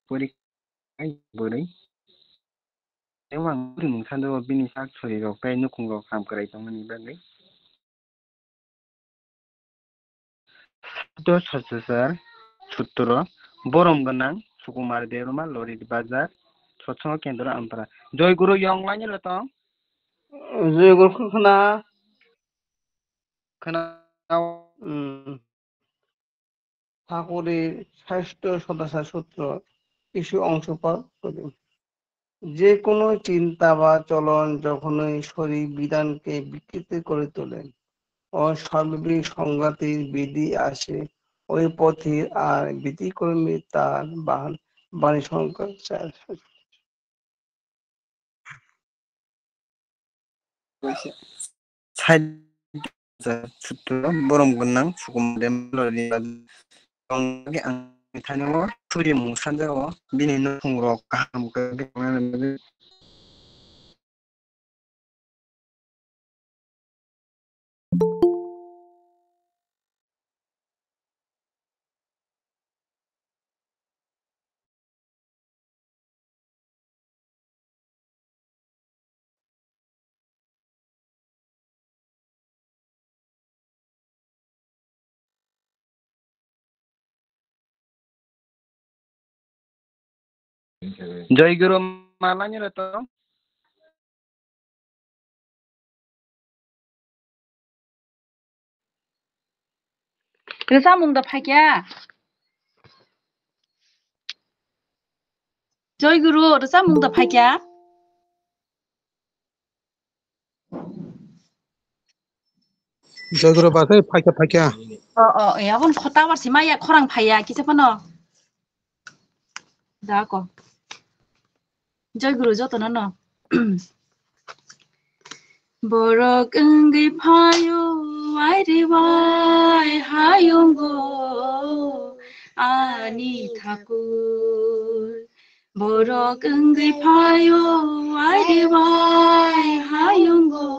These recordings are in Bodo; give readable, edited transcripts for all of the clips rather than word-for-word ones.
purikay borai ewang buri mungkando bini sak sori rok tei nukung rok kam krai tongmani bagui to sasasar sutro borom ganang sukumar deruma lori bazar sotsong kendra ampara joy guru yong lani latong joy guru khana ঠাকুরের স্বাস্থ্য সদাচার সূত্র কিছু অংশ পাঠ করি। যে কোনো চিন্তা বা চলন যখনই শরীর বিধানকে বিকৃত করে তোলে ও সার্বিক সংঘাতের বিধি আসে ওই পথে আর ব্যতিক্রমী তার বাণী সংখ্যা sutro borom ganang sukumar lori bazar ang thanyo suri mungsanjao bini nukung rok kam krai tongmani bagui joy guru malanya latong Samung da phakya Joy Guru samung da phakya Joy Guru basai phakya yabon khota war simaya khorang phaya kisa pano da ko Joy Guru joto no borok ngi phayo ai re wai hayongo ani thakur borok ngi phayo ai re wai hayongo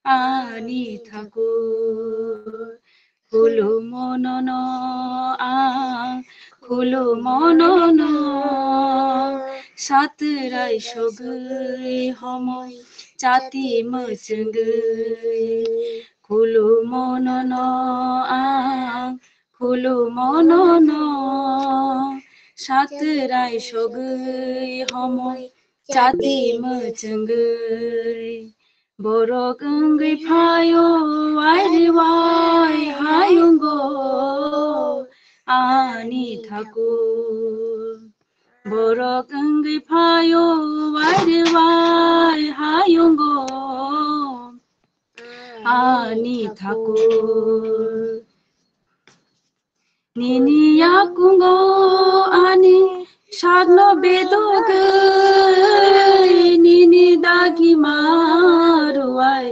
ani thakur khulu monono khulu monono satrai sogui homoy chati machungui khulu monono khulu monono satrai sogui homoy chati machungui borok ngi phayo ai wai hayongo ani thakur borok ngi phayo ai wai hayongo ani thakur nini yakungo ani sadno bedogai nini dagi maruai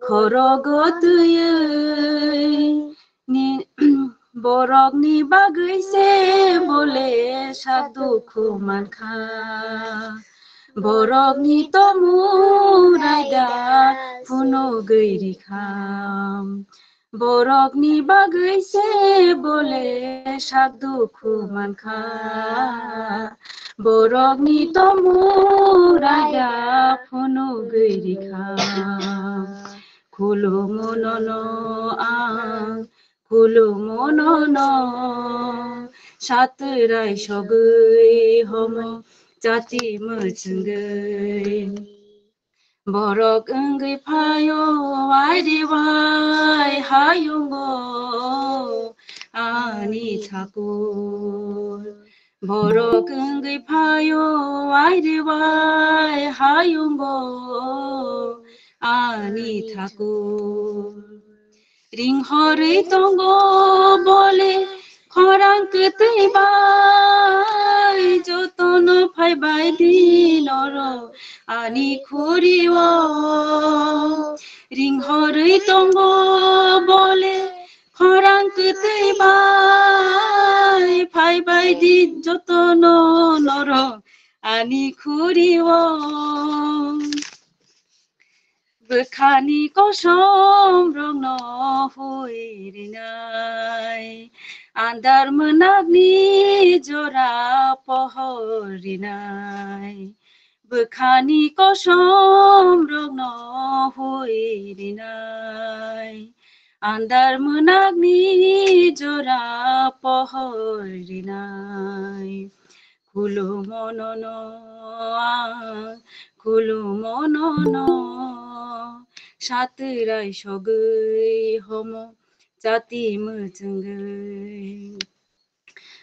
khorogotuye ni borok ni bagui se bole sadukhu mankha borok ni tomu raida puno giri kham borok ni bagui se bole sadukhu mankha borok ni tomu raida puno giri kham khulu monono khulu monono satrai sogui homo chati machungui borok ngi phayo ai wai hayongo ani thakur borok ngi phayo ai wai hayongo ani thakur ringhori tongo bole khorang ketei bai jotono phai bai dinoro ani khuriwo ringhori tongo bole khorang ketei bai phai bai di jotono noro ani khuriwo Bekhani kosom rongno huirinai Andar menagni jora pohorinai Bekhani kosom rongno huirinai Andar menagni jora pohorinai Kulumonono Satirai sogui homo Jati mutungui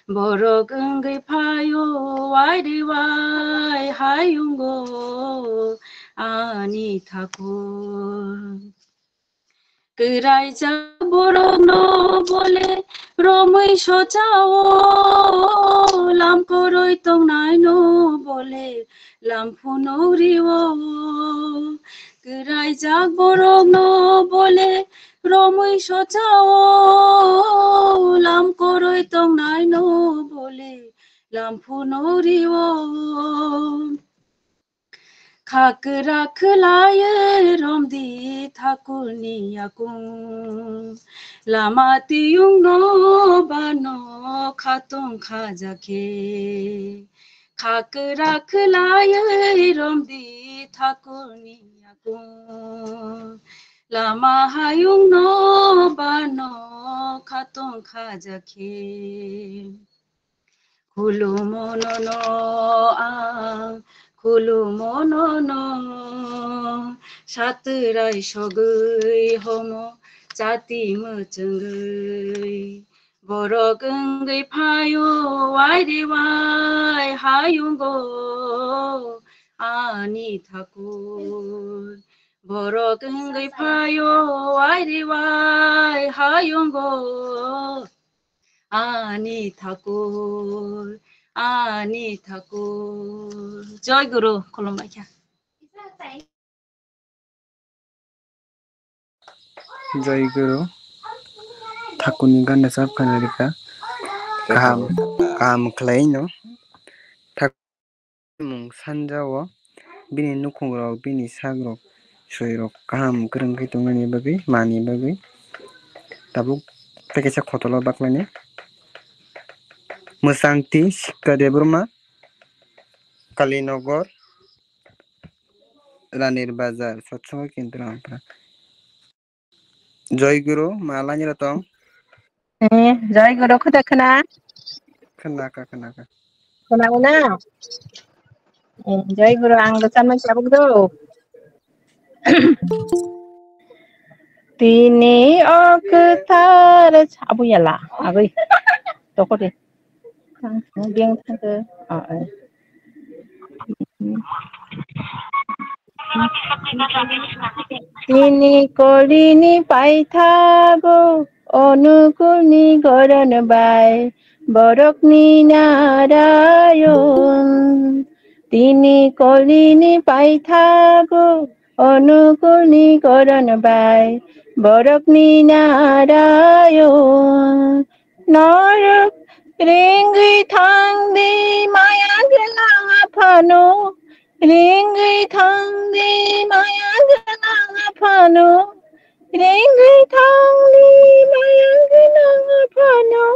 Borogungai payo Wai hayungo Ani thakur Keraja borogno bole Romai sochao Lam koroi tong naino bole Lam puno riwo Keraja borogno bole Romai sochao Lam koroi tong naino bole Lam puno riwo Khakra khalaye romdi thakurni akung lamati yung no bano khatong khajake Khakra khalaye romdi thakurni akung lama hayung no bano khatong khajake Kulumonono Kulumonono Satirai sogui homo Jati mutungui Borogungai payo Wai hayungo Ani thakur Borogungai payo Wai hayungo Ani thakur Joy Guru Kolombakia Joy Guru Thakurni ganna sabkhana rika kaham khlaino mung sanjao bini nukhungrok bini sagrok soirok kaham kwrwngkhe tongmani bagwi mani bagwi tabuk kaisa khotolo baklane Musangti Shikha Debroma Kalinagar Ranir Bazar Satsang Kendra Joy Guru malani ratong Joy Guru khuna khenaka Kenapa? Joy Guru ang sama siapa tu? Tini oktar abu ya lah, abu. Toko deh. Yang tu. Tini kolini paithago অনুকুলনি গরণ বাই বরকনি নারায়ণ তিনি কলিনি পাইথাগো অনুকুলনি গরণ বাই বরকনি নারায়ণ নরক রেঙ্গি থাংদি মায়া গেলা ফানো রেঙ্গি থাংদি মায়া গেলা Fanon Ringgit thangli mayang pano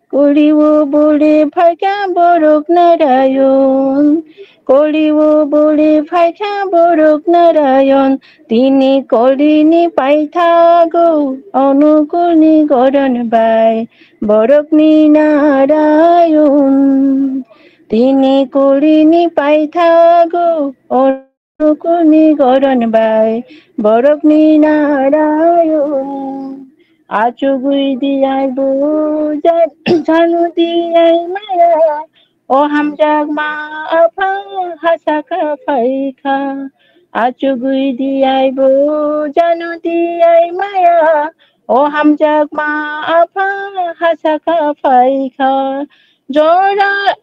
Kuliwo bole phaka borok narayon Kuliwo bole phaka borok narayon Tini kolini paithago Anukulni goron bai Borok ni narayon Tini kolini paithago Anukulni goron bai Borok ni narayon Achugui diay bujat Chanu diay maya O hamjag ma apang hasaka paika Achugui diay bujanu diay maya O hamjag ma apang hasaka paika Jora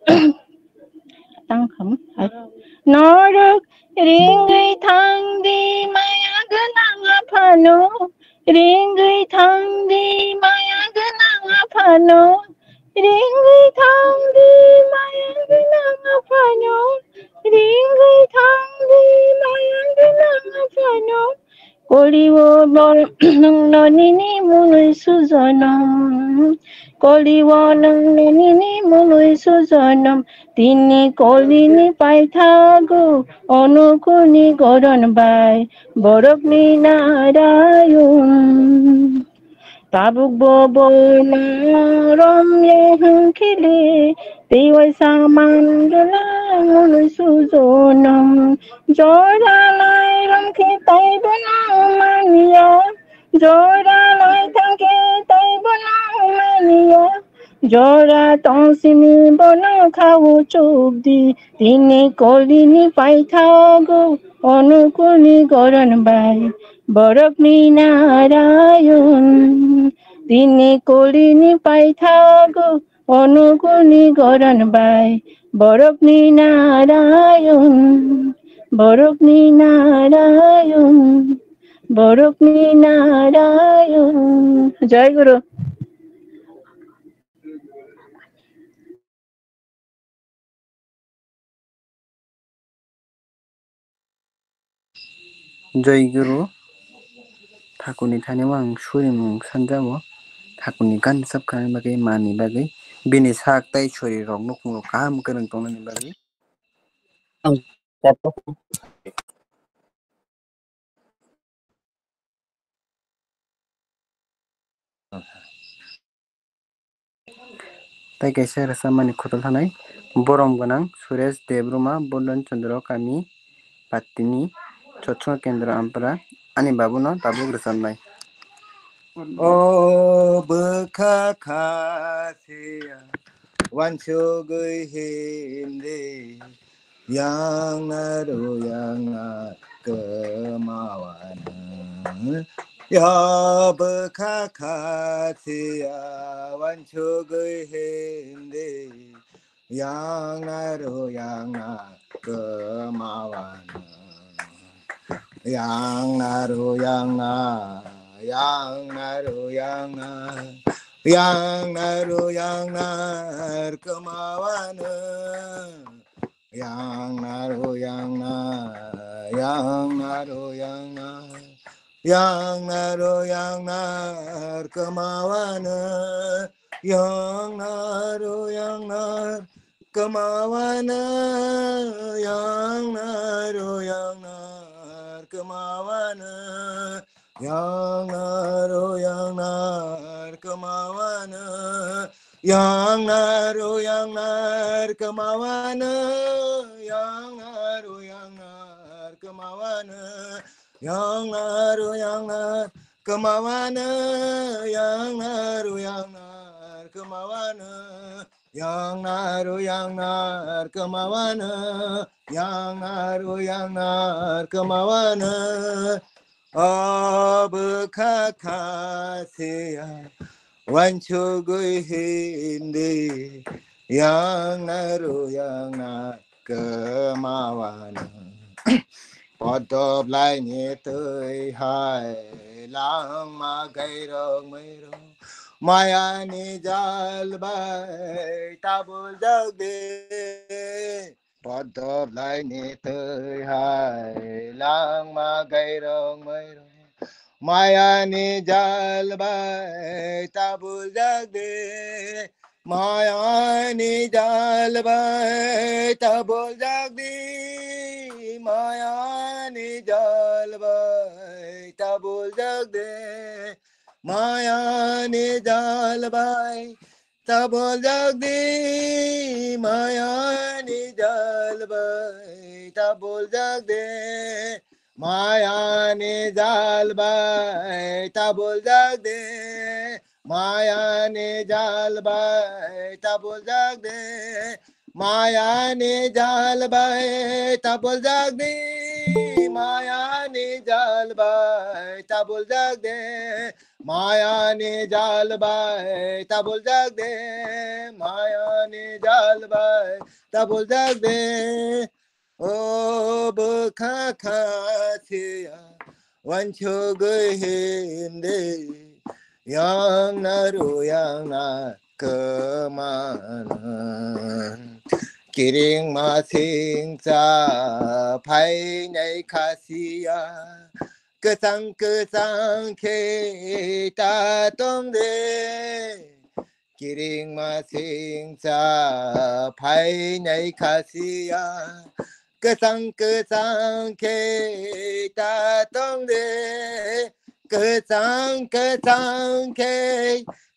Tangkham Norak ringai thangdi maya ganang phano ringai thangdi maya ganang phano ringai thangdi maya ganang phano ringai thangdi maya ganang phano 거리워 너니니 문의 수저놈 거리워 너니니 문의 수저놈 তিনি কলিনি পাই থাকো অনুকুনি গরণ বাই বরক নারায়ণ তাবুক ববনারম খেলে দেওয়াই সামান্ডলা মনুই সুজনম জয়রালয় রমখে তাই বনা মানিয়া জয়রালয় থাকে তাই বনা মানিয়া জরা তংসিনি বন খাও চোবদি তিনি কলিনি পাই থাকো অনুকুনি গরণ বাই বরক নারায়ণ তিনি কলিনি পাই থাকো অনুকুনি গরণ বাই বরক নারায়ণ বরক নারায়ণ বরক নারায়ণ জয় গুরু जय गुरु ठाकुरनि थानायाव आं सुरिमुं सानजाबो ठाकुरनि गान सबखानायनि बागै मानि बागै बिनि साग ताइ सरि रग नखुंग गाहाम गोरों दंनायनि बागै ताइ कैसे रसा मानि खतल थानाय बरम गोनां सुरेश देब्रुमा बन्दन चन्द्र कामी पात्तिनि चच्च केन्द्र आमफ्रा आनि बाबुनो ताबुक रसाननाय ओ बखाखासेया wancho gui hindi yang naru yang kemawana ya bखाखासेया wancho gui hindi yang naru yang kemawana yang naru yang naru yang naru yang kemawana yang naru yang naru yang naru yang kemawana yang naru yang kemawana yang naru yang kemawana yang naru yang kemawana yang naru yang kemawana yang naru yang kemawana yang naru yang kemawana yang naru yang kemawana yang naru yang kemawana yang naru yang kemawana bखाखासेया wancho gui hindi yang naru yang kemawana Potop lai ni tơi hai lang ma gai rong mây rong maya ni jal bay tabul jag de Potop lai ni tơi hai lang ma gai rong mây rong maya ni jal bay tabul jag de maya ni jal bay tabul jag de maya ni jal bay tabul jag de maya ni jal bay tabul jag de maya ni jal bay tabul jag de maya ni jal bay tabul jag de maya ni jal bay tabul jag de maya ni jal bay tabul jag de maya ni jal bay tabul jag de maya ni jal bay tabul jag de maya ni jal bay tabul jag de o bखाखासेया wancho gui hindi yang naru yang kemana kiring masing sa phai nhai khasia cơ sang khê ta tông đê kiring ma sing sa phai nei khasiya cơ sang khê ta tông đê cơ sang khê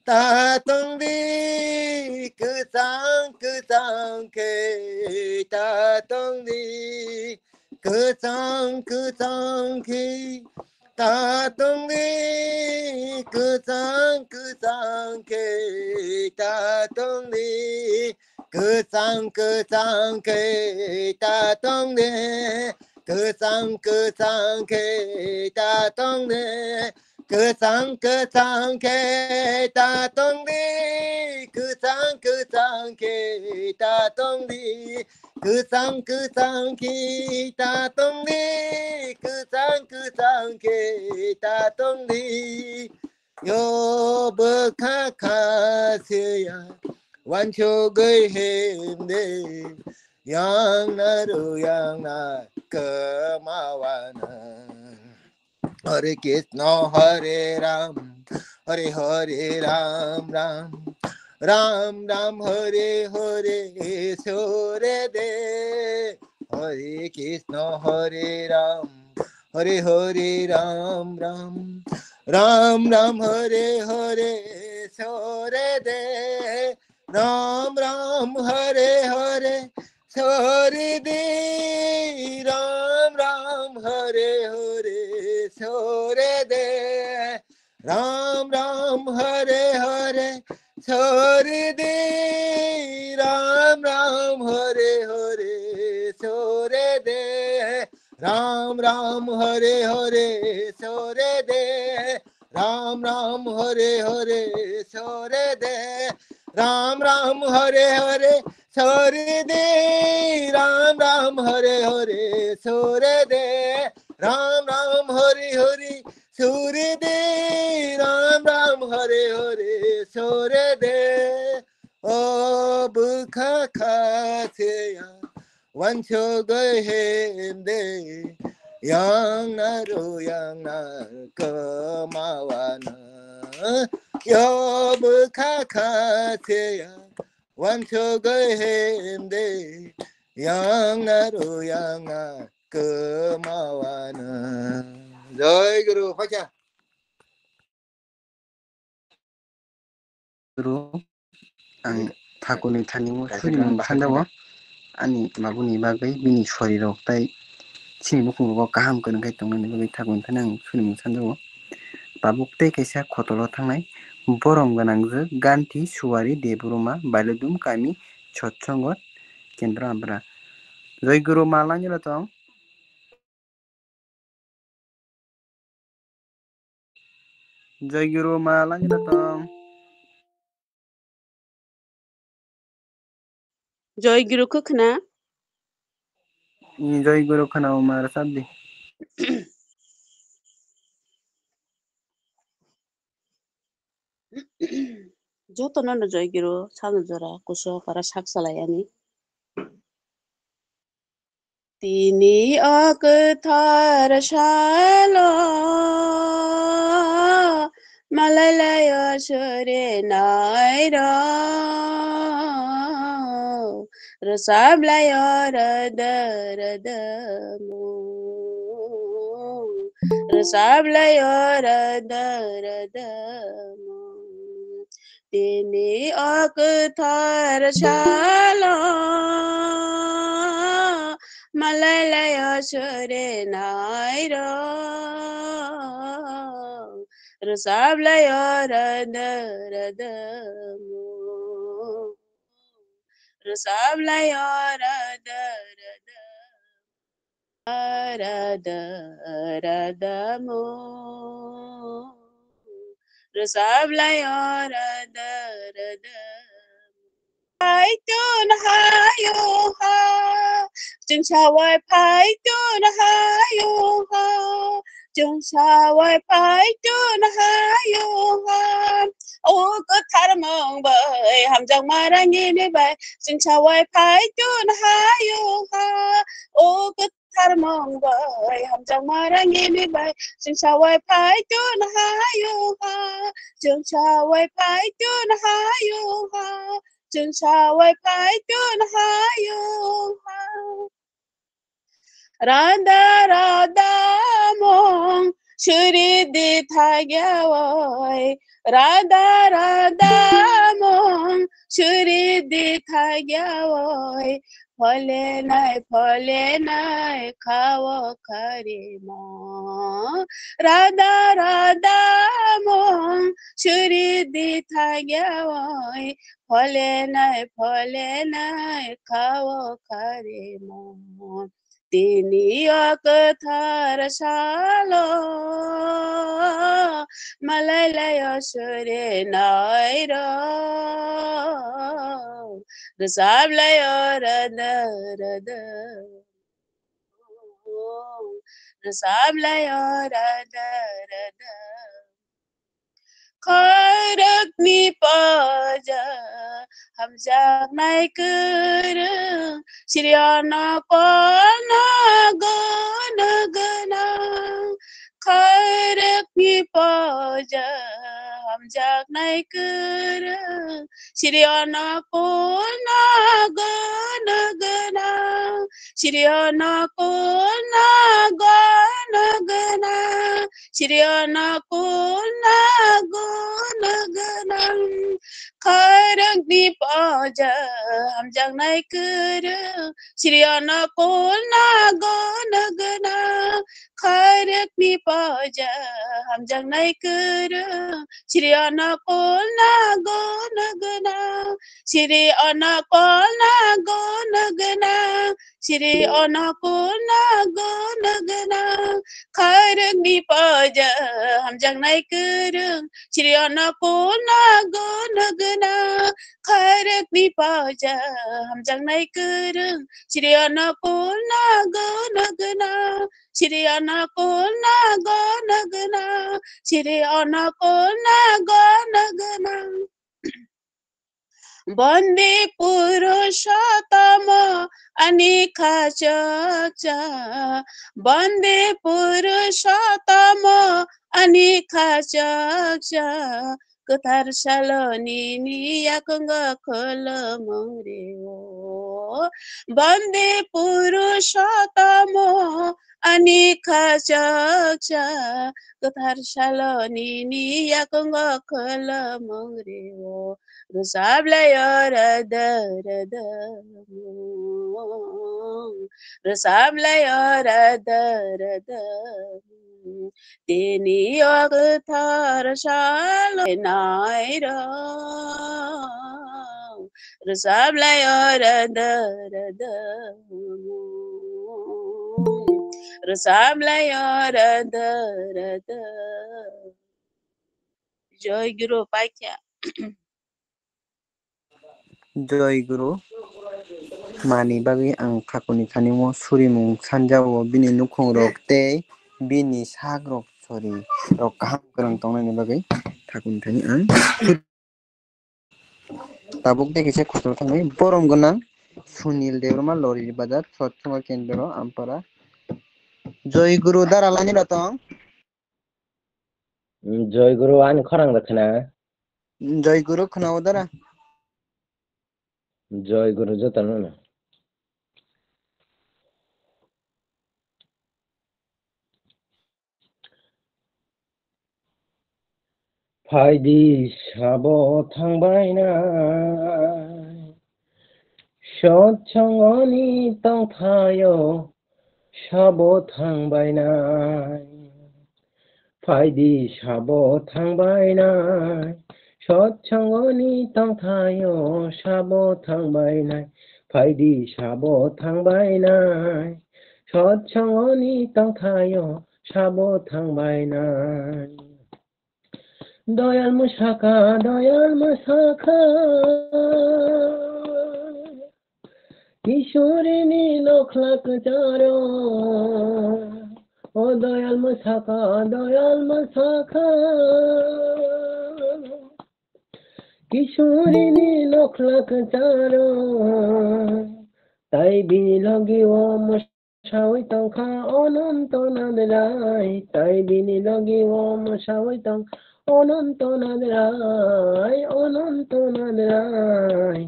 ta tông đi cơ sang khê ta tông đi cơ sang khê ta tông đi cơ sang khê ta tông đi cơ sang khê ta tông đi cơ sang khê ta tông đi cơ sang khê ta tông đi cơ sang khê ta tông đi cơ sang khê ta tông đi cơ sang khê ta tông đi yo bơ kha kha se ya wan cho gai hem de yang na ka ma wa na Hare Krishna Hare Ram Hare Hare Ram Ram Ram Ram Hare Hare Hare De Hare Krishna Hare Ram Hare Hare Ram Ram Ram Ram Hare Hare Hare De Ram Ram Hare Hare Hare De Ram Ram Hare Hare Hare De Ram Ram Hare Hare Hare De Ram Ram Hare Hare Hare De Ram Ram Hare Hare Hare De Ram Ram Hare Hare Hare De Ram Ram Hare Hare Hare De Ram Ram Hare Hare Hare De Ram Ram Hare Hare Hare De Ram Ram Hare Hare Hare De O Bukha Kha Se Ya Wan Cho Gai Hem De Yang Na Ka Ma Wa Na Yo Bukha Kha Se Ya Wan Cho Gai Hem De Yang Na cơ ma wa na rồi guru phát ra guru ang thakuni thanimu suni sandawo ani mabuni bagai bini shori rok tai chini bukung rok kaham kono kai tongmani bagai thakuni thanang suni sandawo babuk tei kaisa khotolo thangnai borom ganangje ganti suwari deburuma baludum kami chotsongot kendra ambra jai guru malani latong jai guru malani latong Joy Guru Kukna. jai guru khana umar sabdi Joto no Joy Guru Sanu Jora Kuso para Saksalayani. Tini Akathar Shala Malalaya Sure Naira Rasablaya Radharadamu Rasablaya Radharadamu Tini Akathar Shala Malalaya Sure Naira Rasablaya Radharadamu Rasablaya Radharadamu Rasablaya Radharadamu Pai tun hayo ha Jung Shawai Pai tun hayo ha Jung Shawai Pai tun hayo ha Ô có thả mong bơi hàm răng mà đang nghe đi bài Jung Shawai Pai tun hayo ha Ô có thar mong bay ham chang ma ra ngi mi bay chung cha wai phai tun ha yo ha chung cha wai phai tun ha yo ha chung cha wai phai tun ha yo ha Radha Radha mong shuri di thagya wai Radha Radha mong shuri di thagya wai phale nai khawa khare ma Radha Radha mong shuri di thagya wai phale nai khawa khare ma Tini akathar salo malalaya sure naira rasablaya rada rasablaya rada khairak ni paja ham jak nai kur Siriana kona gana gana khairak ni paja ham jak nai kur Siriana kona gana gana Siriana kona gana gana Siriana kona gana gana khairak ni paja ham jak nai kur Siriana kona gana gana khairak ni paja ham jak nai kur Siriana kona gana gana Siriana kona gana gana Siriana kona gana gana khairak ni paja ham jak nai kur Siriana kona gana gana khairak ni paja ham jak nai kur Siriana kona gana gana Siriana kona gana gana Siriana kona gana gana Bande Purushotama Anika Chacha Bande Purushotama Anika Chacha Kathar Shaloni Yakanga Kolamore Bande Purushotama Anika Chacha Kathar Shaloni Yakanga Kolamore Rasablaya rada Rasablaya rada Tini akathar shalo naira Rasablaya rada Rasablaya rada Joy Guru Pakya Joy Guru mani bagui ang thakuni thanimo surimung sanjao bini nukhung rok tei bini sak rok sorry rok kaham korang tongnani bagui thakuni thani ang tabuk de kise khosro thangai borom ganang Sunil Devrama Lori Bazar Satsanga Kendra Ampara Joy Guru dara lani ratong Joy Guru an khorang rakhna Joy Guru khnaw dara Joy Guru jotan na Phaidi sabo thangbai na Shochangoni tong thayo sabo thangbai na Phaidi sabo thangbai na Shochangoni tong thayo sabo thangbai na Phaidi sabo thangbai na Shochangoni tong thayo sabo thangbai na Doyal Musaka Kishorini Lokhlak Charo O Doyal Musaka Kishorini Lokhlak Charo Tai Bilogi O সাওই Tankha Anantnath রায় তাই বিনি লগি ওম সাওই তং অনন্তনাথ রায় অনন্তনাথ রায়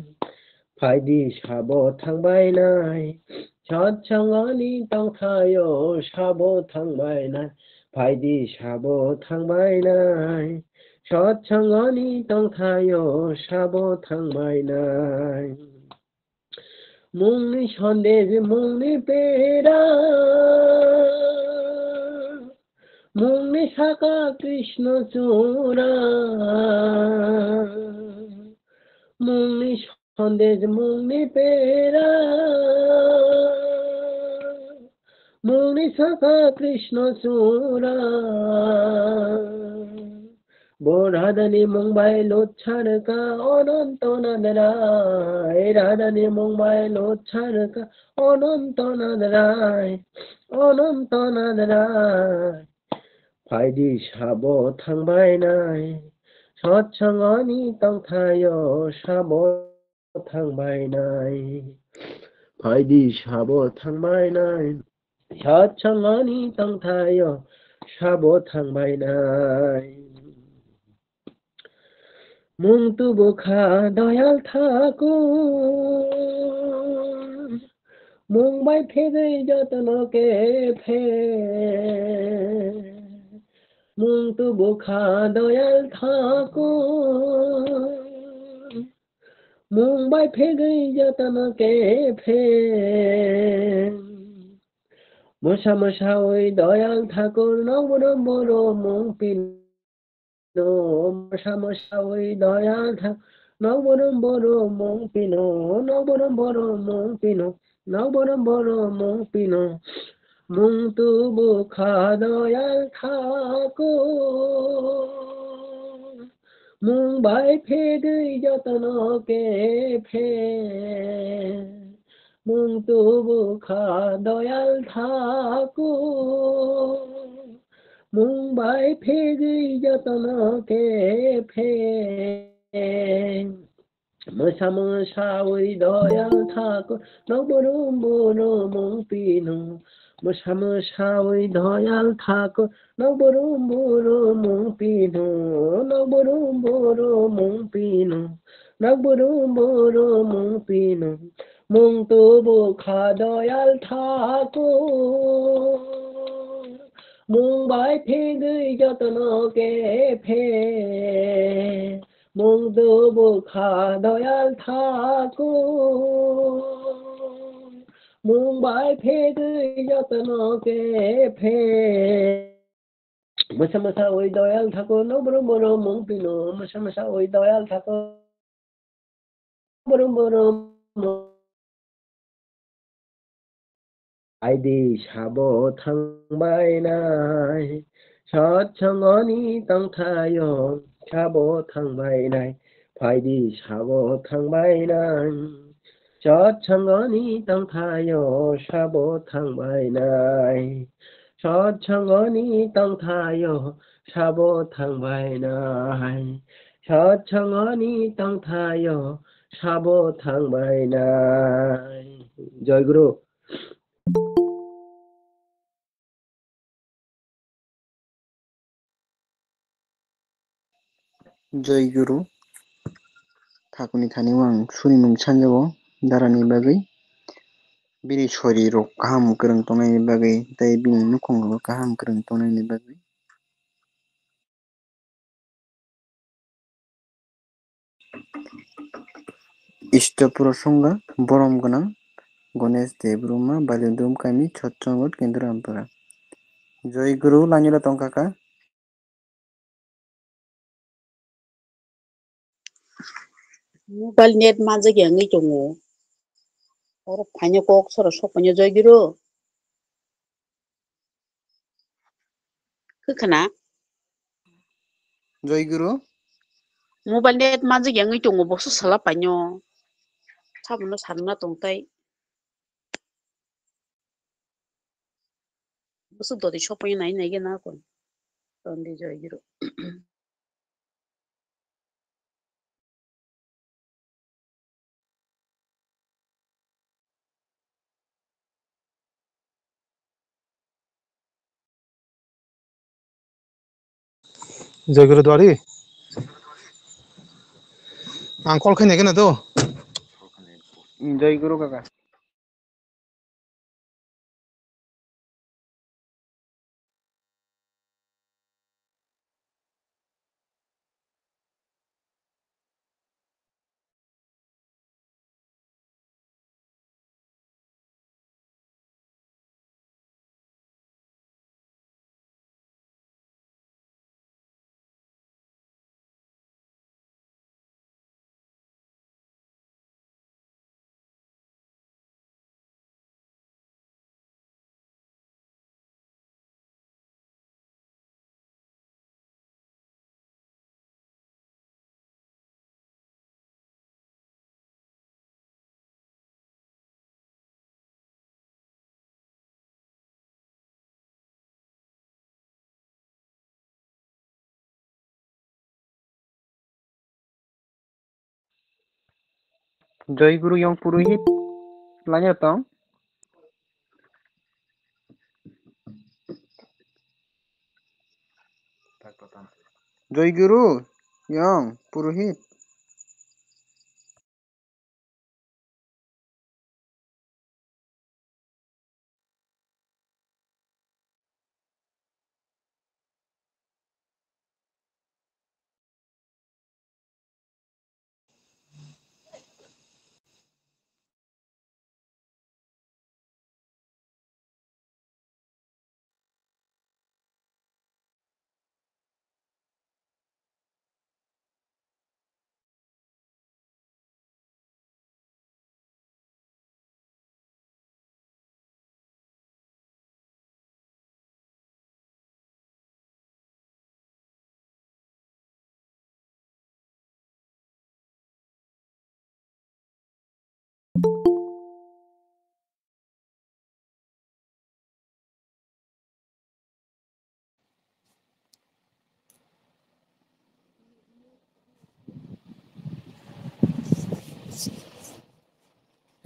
ফাইদি সাবো থাंबाय नाय सत्संगनि तंखायो साबो थांबाय नाय फाइदि साबो थांबाय नाय सत्संगनि तंखायो साबो थांबाय नाय मुंनि सन्देश मुंनि पेरा मुंनि साका कृष्ण चूड़ा मुंनि सन्देश मुंनि पेरा मुंनि साका कृष्ण चूड़ा राधानि मुंबाई लोच्छारका अनन्तनाथ राय राधानि मुंबाई लोच्छारका अनन्तनाथ राय अनन्तनाथ राय फाइदि साबो थांबाय नाय सत्संगनि तंखायो साबो थांबाय नाय फाइदि साबो थांबाय नाय सत्संगनि तंखायो साबो थांबाय नाय मुंतु बुखा दयाल ठाकुर मुंबाई फेगै जतन के फे मुंतु बुखा दयाल ठाकुर मुंबाई फेगै जतन के फे मोसा मोसा ओई दयाल ठाकुर नवरम बरो मुं पिन मोसा मोसा ओई दयाल ठाकुर नवरम बरो मुं पिनो नवरम बरो मुं पिनो नवरम बरो मुं पिनो मुंतु बुखा दयाल ठाकुर मुंबाई फेगै जतन के फे मुंतु बुखा दयाल ठाकुर मुंबाई फेगै जतन के फे मोसा मोसा ओई दयाल ठाकुर नवरम बरो मुं पिनो मोसा मोसा ओई दयाल ठाकुर नवरम बरो मुं पिनो नवरम बरो मुं पिनो नवरम बरो मुं पिनो मुंतु बुखा दयाल ठाकुर मुंबाई फेगै जतन के फे मुंतु बुखा दयाल ठाकुर मुंबाई फेगै जतन के फे मोसा मोसा ओई दयाल ठाकुर नवरम बरो मुं पिनो मोसा मोसा ओई दयाल ठाकुर नवरम बरो फाइदि साबो थांबाय नाय सत्संगनि तंखायो साबो थांबाय नाय फाइदि साबो थांबाय नाय सत्संगनि तंखायो साबो थांबाय नाय सत्संगनि तंखायो साबो थांबाय नाय सत्संगनि तंखायो साबो थांबाय नाय जय गुरु जय गुरु थाखुनि थानायाव आं सुनिमुं सानजौआव दारानि बागै बिनि सरि रक गाहाम गोरों तंनायनि बागै दाय बिनि नुखंल गाहाम गोरों तंनायनि बागै इष्ट प्रसंगा बरम गोनां गणेश देब्रुमा बालिदुम कामि सत्संगत केन्द्र आमपरा जय गुरु लानिला तंकाका mobile net maja ge ngi tongo or phanya kok soro sopanya jogiru khana Jay Guru mobile net maja ge ngi tongo bosu sala panyo sabuno sarna tongtai bosu dodi sopanya nai nai ge na kon tonde jogiru जयगुरु द्वारी आं कल खानायगोन ना तो जयगुरु काका जयगुरु yang purohit lanya tong जयगुरु yang purohit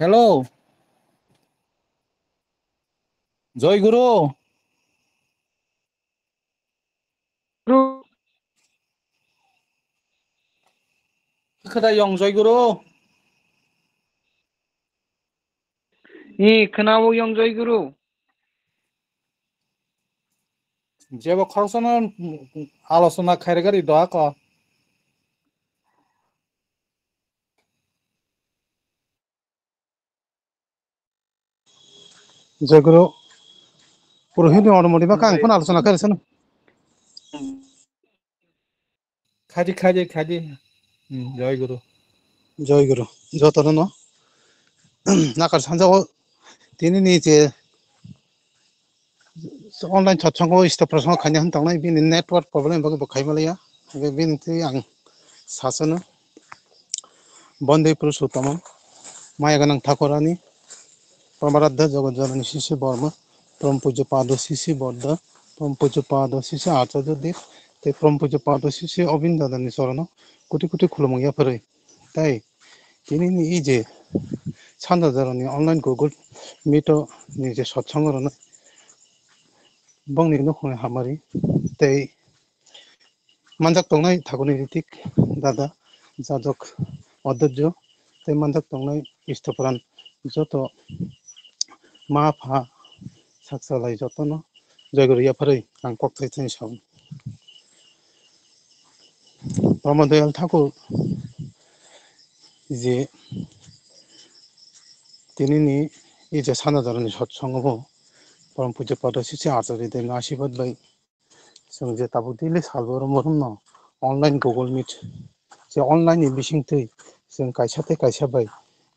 hello जयगुरु खोदा yang जयगुरु खोनाबो yang जयगुरु जेबो खरसना आलोचना खायरगारि दहा क जयगुरु पुरोहित अनुमति बा कांग फोन आलोचना खायरसन खादी जयगुरु जयगुरु जतरो न नाकार 산자고 दिनैनि जे अनलाइन सत्संग स्टपफोराव खायनो होनतांनाय बिनि नेटवर्क प्रब्लेम बागै बखायमालैया बे बिनथि आं सासनो बन्दे पुरुषोत्तम माया गोनां ठाकुरानी परमाराध्य जगत जननी शिशि बर्मा परम पूज्य पाद शिशि बद्ध परम पूज्य पाद शिशि आचार्य देव ते परम पूज्य पाद शिशि अबिन दादानि चरण कोटि कोटि खुलुमनाया फरै ताई दिनैनि इ जे सानजाजारनि अनलाइन गुगल मीट नि जे सत्संग बंनि नखने हामारि तै manjak tongnai thakuni ritik dada jajok अध्यक्ष तै manjak tongnai istopran joto ma pha saksalai jotono जयगुरु याफारै आं कक्थाय थैनि साव प्रमोदयाल ठाकुर जे दिनैनि इ जे सानजाजारनि सत्संग परम पूज्य पाद शिशि आचार्य देवनि आशीर्बाद bai जों जे ताबो दिले सालबरम न अनलाइन गुगल मीट जे अनलाइन बिसिंथै जों कायसाते कायसाबाय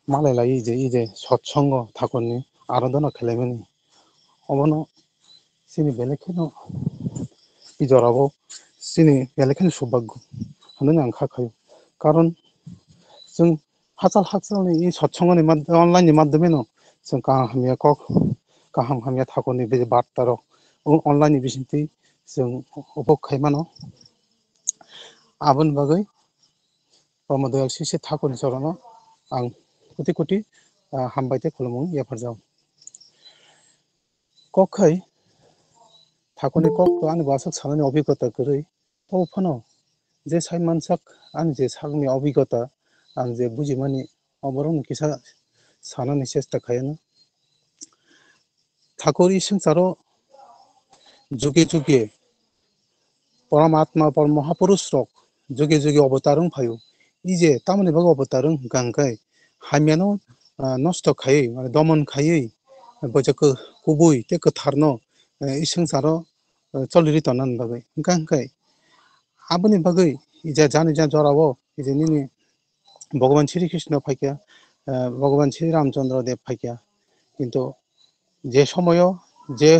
मालाय लायै जे सत्संग ठाकुरनि आराधना खालामनि अबनो सिनि बेलेखनो बिजराबो सिनि बेलेखनो सौभाग्य होननानै आं खाखायो कारन जों हाजार हाजारनि इ सत्संगनि अनलाइननि माध्यमेनो जों गाहाम हामिया ठाकुरनि बे बार्तार अनलाइननि बिसिंथै जों उपखायमानो आबोन बागै प्रमोदयाल शिशि ठाकुरनि चरणाव आं कोटि कोटि हामबायते खुलुमो याफारजाव कखै ठाकुरनि कक तो आंनि बासक सानानि अभिज्ञता गरै फनो जे साइमानसाक आं जे सागनि अभिज्ञता आं जे बुजिमानि अबरं किसा सानानि चेष्टा खायानो ठाकुर संसारो जुगे जुगे परमात्मा पर महापुरुष रक जुगे जुगे अवतारं फायो इजे तामने बाग अवतारं गांखाय हामियानो नष्ट खायै माने दमन खायै बजक कुबुई ते कथारनो इ संसारो चलिरि तनन बागै गांखाय आबनि बागै इजा जानि जा जरावो इजे निनि भगवान श्री कृष्ण फाइकिया भगवान श्री रामचंद्र देव फाइकिया किन्तु जे समय जे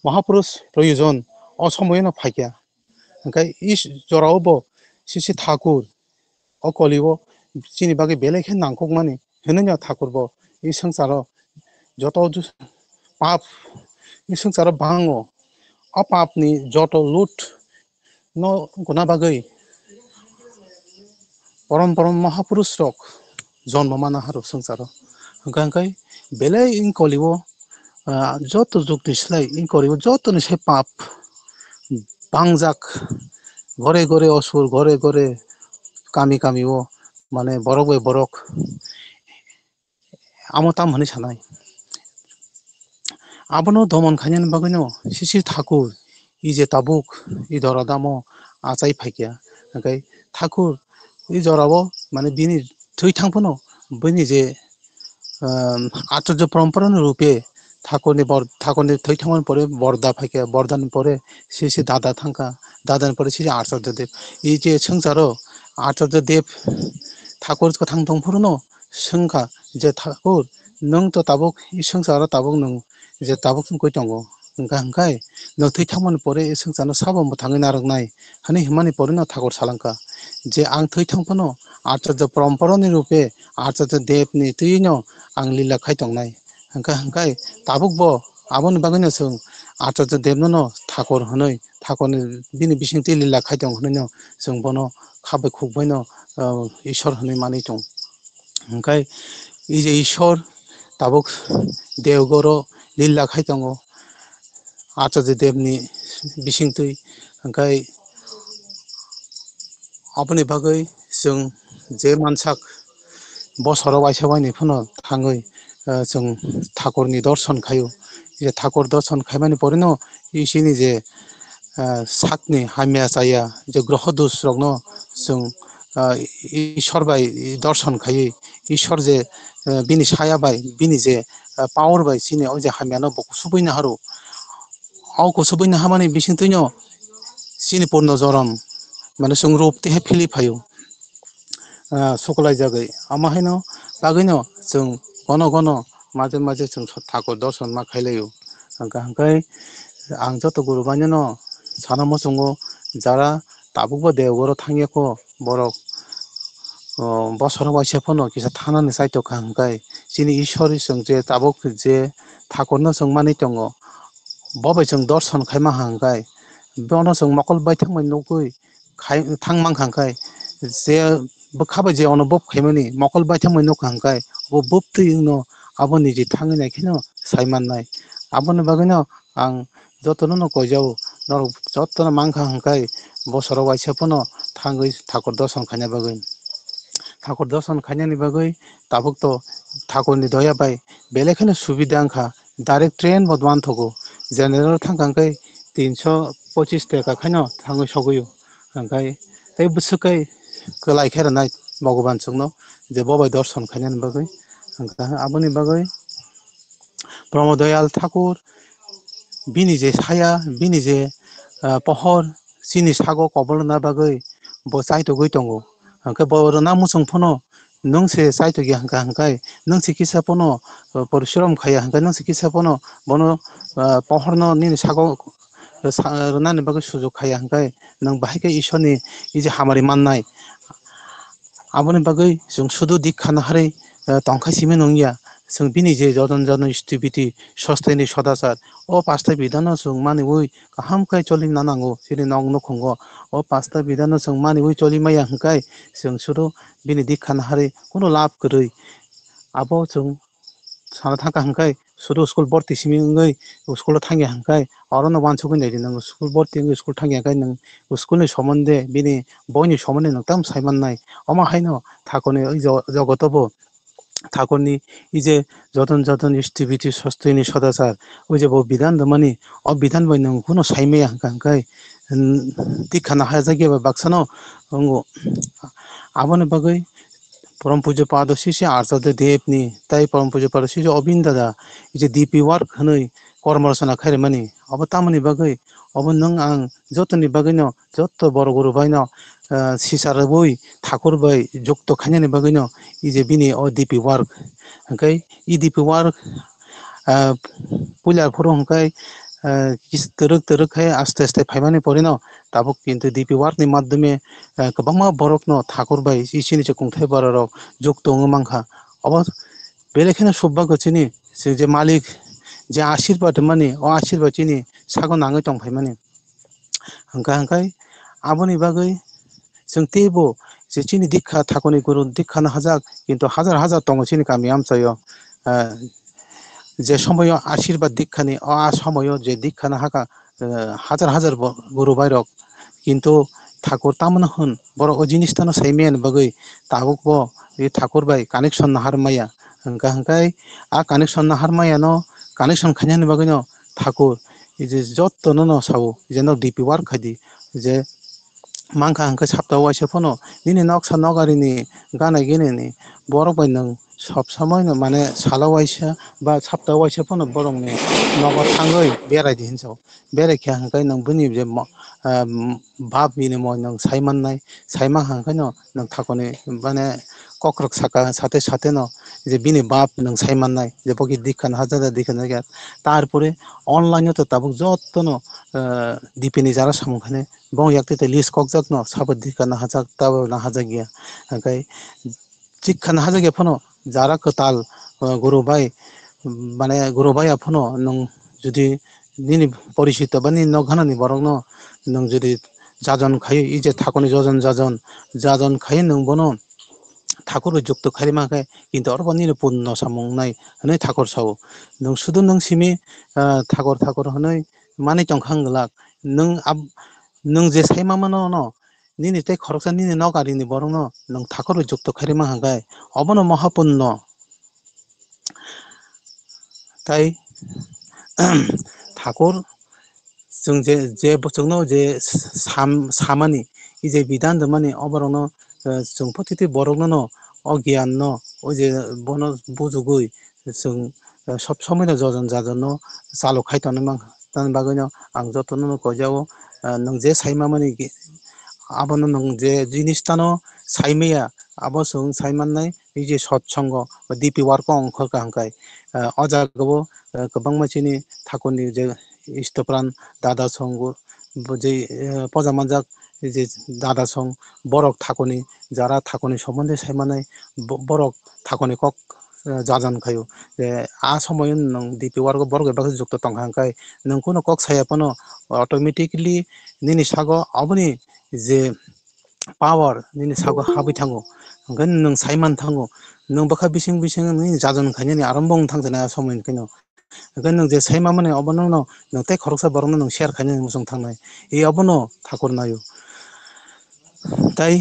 महापुरुष प्रयोजन असमय न फाइकिया ओंखाय इस जरावबो सिसि ठाकुर अकलिबो चिनि बागै बेलेखे नांगौ माने होनो ठाकुरबो इ संसारो जत पाप इ संसारो बाङो अपापनि जत लुट न गुना बागै परम परम महापुरुष रक जन्म माना हारो संसारो गांखाय बेले इन कलिबो जत जुग दिसलाय इन कलिबो जत निसे पाप बांजाक घरे घरे असुर घरे घरे कामी कामी वो माने बरक बे बरक आमताम होने सानाय आबनो दमन खायन बागैनो सिसि ठाकुर इजे ताबुक इ दरा दामो आचाय फाइकिया ओंखाय ठाकुर इ जरावो माने बिनि थै थांफोनो बैनि जे आचार्य परम्परा रूपे ठाकुरनि थै थांमोन परे बरदा फाइकिया बरदानि परे सिसि दादा थांका दादानि परे सिसि आचार्य देव इ जे संसारो आचार्य देव ठाकुर को थां दंफोरनो सोंखा जे ठाकुर नों तो ताबुक इ संसारो ताबुक नों जे ताबुक कोइ दंगो ओंखाय नों थै थांमोन परे इ संसारनो साबो थाङै नारगनाय हानि हिमानि परे न ठाकुर सालांका जे आं थै थांफोनो आचार्य परम्परानि रूपे आचार्य देवनि थैनो आं लीला खायतंनाय ओंखाय ताबुकबो आबोनि बागैनो सों आचार्य देवनो न ठाकुर होनै ठाकुरनि बिनि बिसिंति लीला खायदों होनैनो जों बनो खाबै खुबैनो इसोर होनै मानि दं ओंखाय इजे इसोर ताबुक देवगुरु लीला खायदों आचार्य देवनि बिसिंतै ओंखाय अपनि बागै जों जे मानसाक बसराव आइसबायनि फुनो थाङै जों ठाकुरनि दर्शन खायो जे ठाकुर दर्शन खायमानि परेनो इसिनि जे सातनि हामिया जाया जे ग्रह दुसरकनो जों इसोर बाय दर्शन खायै इसोर जे बिनि साया बाय बिनि जे पावर बाय सिनि जे हामियानो बक सुबैनो हारो आवको सुबैनो हामानि बिसिंतैनो सिनि पुर्न जरम माने जों रूप तेहे फिलि फायो सुक्लाय जागै आमाहायनो बागैनो जों गन गन माजे माजे जों ठाकुर दर्शन मा खायलायो ओंखाय आं जत गुरुबानि न साना मोसङो जारा ताबुकबो देवगुरु थाङियाखौ बरक बसर वाइसे फनो किसा थानानै साइतखा ओंखाय सिनि इसोर जों जे ताबुक जे ठाकुरनो जों मानि दङ बबे जों दर्शन खायमा हांखाय बेयावनो जों मकल बायथांमोन नगै खाय थांमां खांखाय जे बोखाबाय जे अनुभब खायमानि मकल बायथांमोन नखांखाय बब थैनो आबनि जे थाङैनायखिनो सायमाननाय आबनि बागैनो आं जतनो न कयजाव जतनो मांखा हांखाय बसराव वाइसे फनो थाङै ठाकुर दर्शन खायनाय बागै ठाकुर दर्शन खायनायनि बागै ताबुक तो ठाकुरनि दया बाय बेलेखायनो सुबिदा आंखा डाइरेक्ट ट्रेन बदमान थगो जेनेरेल थांखांखाय 325 टाका खायनो थाङै सगैयो ओंखाय बुसुखाय गोलायखाय नाय भगबान सोंनो जे बबाय दर्शन खायनायनि बागै आबनि बागै प्रमद दयाल ठाकुर बिनि जे साया बिनि जे पहर सिनि सागो कबलना बागै bo saito goi tongo hangke bo rona musong phono nongse saito gi hangka hangkai nongse kisa pono porishram khaya hangkai nongse kisa pono bono pohorno nini sago rona ni bagui sujog khaya hangkai nong bahai ke ishorni ije hamari mannai aboni bagui जों sudu dikha naharei tongkhai simi nongya जों bini je jodon jodon stupidity sosteni sadachar o pasta bidano जों maniui kaham kai choli nanango sini nog nokhongo o pasta bidano जों maniui choli maya hangkai जों sudu bini dikha naharei kuno लाब गरै abo जों sana thangka hangkai sudo school borti simi ngai school thangi hangkai orono wansugoi naidi nang school borti ngai school thangi hangkai nang school ni somonde bini boini somonde nang tam saimannai oma haino thakoni jogotobo ঠাকুরনি এই যে যতন যতন স্টিভিটি সস্তইনি সদাচার ওই যে বিধান দমানি অবিধান বই নং কোনো সাইমে হাঙ্কাই তীক্ষানা হায়া জায়গা বাক্সানো অঙ্গো আবনে বাগৈ परम पूज्य पाद शिष्य आचार्य देवनि ताई परम पूज्य पाद शिष्य अबिन दादा जे डीपी वर्क हनै कर्मरचना खाइरे मानि अब तामनि बागै अब नों आं जतनि बागै न जत बर गुरु बाय न सिसार बय ठाकुर बाय जक्त खाइनानि बागै न इ जे बिनि अ DP work हंकै E DP work पुलिया फरो हंकै किस तरक तरक है आस्ते आस्ते फाइमानि परेन दाबो किन्तु डीपी वर्क नि माध्यमे गोबां बरक न ठाकुर बाय इसिनि जे खुंथाय बारक जुग दङ मांखा अब बेलेखाने सुब्बा गचिनि जे मालिक जे आशीर्वाद माने अ आशीर्वाद चिनि सागो नाङै दंफाय माने हंका हंखाय आबनि बागै जों तेबो जे चिनि दीक्षा ठाकुरनि गुरु दीक्षा न हाजाक किन्तु हाजार हाजार दङ चिनि गामि आमचायो जे समय आशीर्वाद दीक्षानि अ समय जे दीक्षा न हाका हाजार हाजार गुरु बायरक किन्तु ठाकुर तामन होन बर ओ जिनिसतानो सैमेन बागै ताबुकबो बे ठाकुर बाय कानेक्शन नाहार माया हंका हंखाय आ कानेक्शन नाहार माया न कानेक्शन खान्यानि बागै न ठाकुर जे जत्तनो न सावो जेन डीपी वर्क खादि जे मांखा हंका साप्ताह वाइसे फनो निनि नक्सा नगारिनि गानाय गेनेनि बरक बाय नों सब समय न माने साला वाइसे बा साप्ताह वाइसे फनो बरंनि नगर थाङै बेरायदि हिनसाव बेरायखिया हंखाय नों बुनि जे भाब बिनिमय नों सायमाननाय सायमा हांखाय न नों ठाकुरनि माने कक्रक साका साथे साथे न যে বিনি বাপ নং সাইমান্নাই যে বকি দীক্ষা হাজার দীক্ষা গিয়া তারপরে অনলাইনে তো তাবুক যত্ন দিপিনি যারা সামখানে বং একতে লিস্ট ককজাক ন সাবত দীক্ষা না হাজাক তাবো না হাজাক গিয়া ওমफ्राय দীক্ষা না হাজাক ফনো যারা কতাল গুরু ভাই মানে গুরু ভাই ফনো নং যদি নিনি পরিচিত বা নি নঘানানি বরং ন নং যদি যাজন খাই ই যে ঠাকুরনি যজন যাজন যাজন খাই নং বনো ঠাকুর যুক্ত খারিমাখাय কিন্তু অরবনি পুণ্য সামংনাই হनै ঠাকুর সাও नों सुदु नों सिमि ठाकुर ठाकुर हनै माने तंखांगलाक नों जे साइमा मानो न निनि ते खरकसा निनि नगारिनि बरं न नों ठाकुर जुक्त खारिमा हांगाय अबनो महापुण्य ताई ठाकुर जों जे जोंनाव जे सामानि जे बिधान दमानि अबरनो जों प्रतिति बरनो न अज्ञान न ओ जे बन बुजुगै जों सब समय जजन जाजन न चालु खायतनो मा तान बागैनो आं जतनो गजावो नों जे साइमा मानि आबनो नों जे जिनिसतानो साइमेया आबो जों साइमाननाय जे सत्संग डिपि वार्क अंख कांखाय अजागबो गोबां मानसिनि ठाकुरनि जे इष्टप्रान दादा संग जे पजामानजाक जे दादा सं बरक ठाकुरनि যারা ঠাকুরनि সম্বন্ধে साइमानाय बरक ठाकुरनि কক जाजन खायो जे आ समय नों डिपि वार्क बरक एबा जुक्त तंखांखाय नोंखौनो कक सायापनो अटोमेटिकली निनि सागो अबनि जे पावर निनि सागो हाबै थांगो ओंखायनो नों साइमान थांगो नों बखा बिसिं बिसिं नि जाजन खायनि आरम्भ थांजना समय ओंखायनो नों जे साइमा माने अबनो नों ते खरकसा बरनो नों शेयार खायनो मोसं थांनाय ए अबनो ठाकुर नायो ताई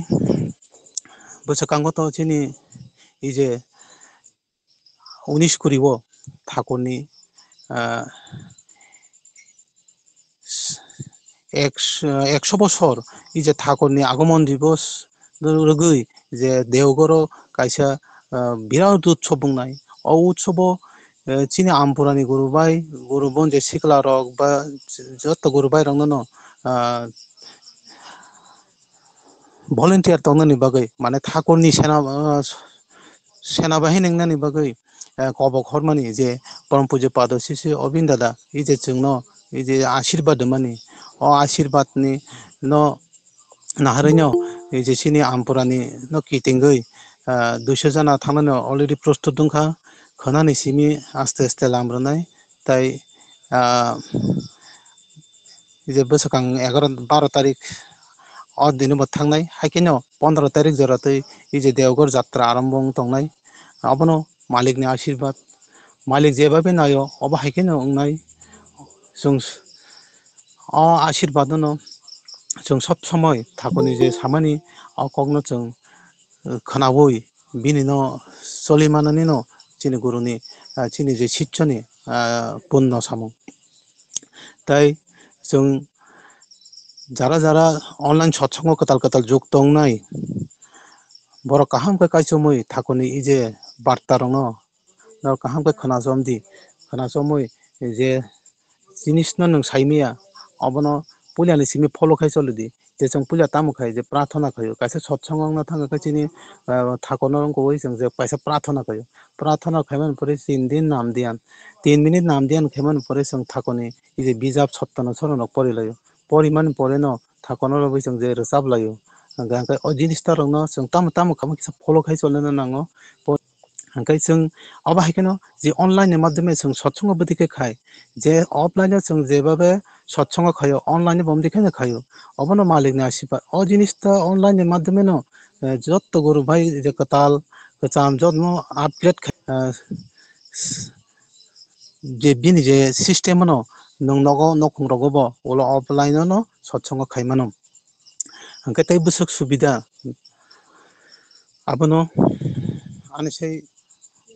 बोसोरखांगत चिनि इजे 19 कुरिबो ठाकुरनि 100 বছর এই যে ঠাকুরনি আগমন দিবস রগৈ যে দেওগড় কাইসা বিরাট উৎসব বুंनाय অ উৎসব চিনি আমপুরানি গুরুবন যে সিকলা রক বা যত গুরুবাই রংনো ভলেন্টিয়ার তংনানি বাগৈ মানে ঠাকুরনি सेनाबाहिनी नंनानि बागै कबक हरमानि जे परम पूज्य पाद शिष्य अबिन दादा इ जे जोंनो इ जे आशीर्वाद मानि अ आशीर्वादनि न नाहारैनो इ जे सिनि आमपुरानि न किटिंगै 200 जना थांनानै अलरेडि प्रस्तुत दंखा खोनानि सिमि आस्ते आस्ते लामब्रनाय ताई जे बोसोरखां 11-12 तारिख दिन थांनाय हाइकिनो 15 तारिख जरातै इ जे देवगढ़ जात्रा आरम्भ तंनाय अबनो मालिकनि आशीर्वाद मालिक जेबाबे नायो अबा हायकेनो अंनाय जों आशीर्बादनो जों सब समय थाखोनि जे सामानि कग्न जों खोनावै बिनिनो सलिमाननिनो चिनि गुरुनि चिनि जे शिक्षनि पुन्न सामु ताई जों যারা যারা অনলাইন সৎসঙ্গ কাতাল কাতাল যুক্ত নাই বড় কাহাম কে কাইসুমই থাকুনি ই যে বার্তা রঙ কাহাম কে खोनासमदि खोनासमै जे जिनिसनो नों साइमिया अबनो पुलियानि सिमी फलो खाइ चलदि जे जों पुलिया तामु खाइ जे प्रार्थना खायो कासे सत्संग न थांगा काचिनि थाकोनो गई जों जे पैसा प्रार्थना खायमन परे 3 दिन नाम दियान 3 मिनिट नाम दियान खायमन परे जों थाकोनि इ जे बिजाब सत्तन सरन परिलायो परिमान परे न थाकोनो रबि जों जे रोजाब लायो गांखाय अ जिनिसता रंनो जों तामु तामु खाम फलो खाइ चलनो नांगो हांखाय जों अब हायकेनो जे अनलाइन माध्यमे जों सत्संग बदिके खाय जे अफलाइन जों जेबाबे सत्संग खायो अनलाइन बमदिखे खायो अबनो मालिक नि आशीर्बाद अ जिनिसता अनलाइन माध्यमे न जत गुरु भाई जे कताल कचाम जत न अपडेट जे बिनि जे सिस्टेम न नों नगो नखं रगोबो अला अफलाइन न सत्संग खायमानो हांखाय ताइ बुसुक सुबिदा abono ani sei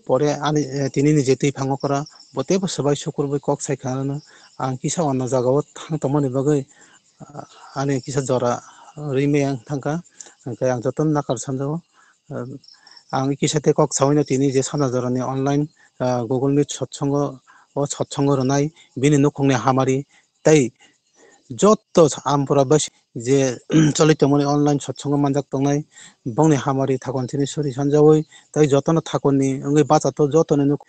pore ani tini ni jeti phango kora botebo sabai sukur bai kok sai khana ang kisa onna jaga o thang tomani bagai ani kisa jora rime ang thangka angkai ang joton nakar sanjao ang kisa te kok sawi na tini je sana jora ni online google meet satsongo o satsongo ronai bini nukongni hamari tai joto ampora bas je cholitomoni online satsongo manjak tongnai bongni hamari thakon tini suri sanjawoi tai jotono thakoni ongai bacha to jotono nuk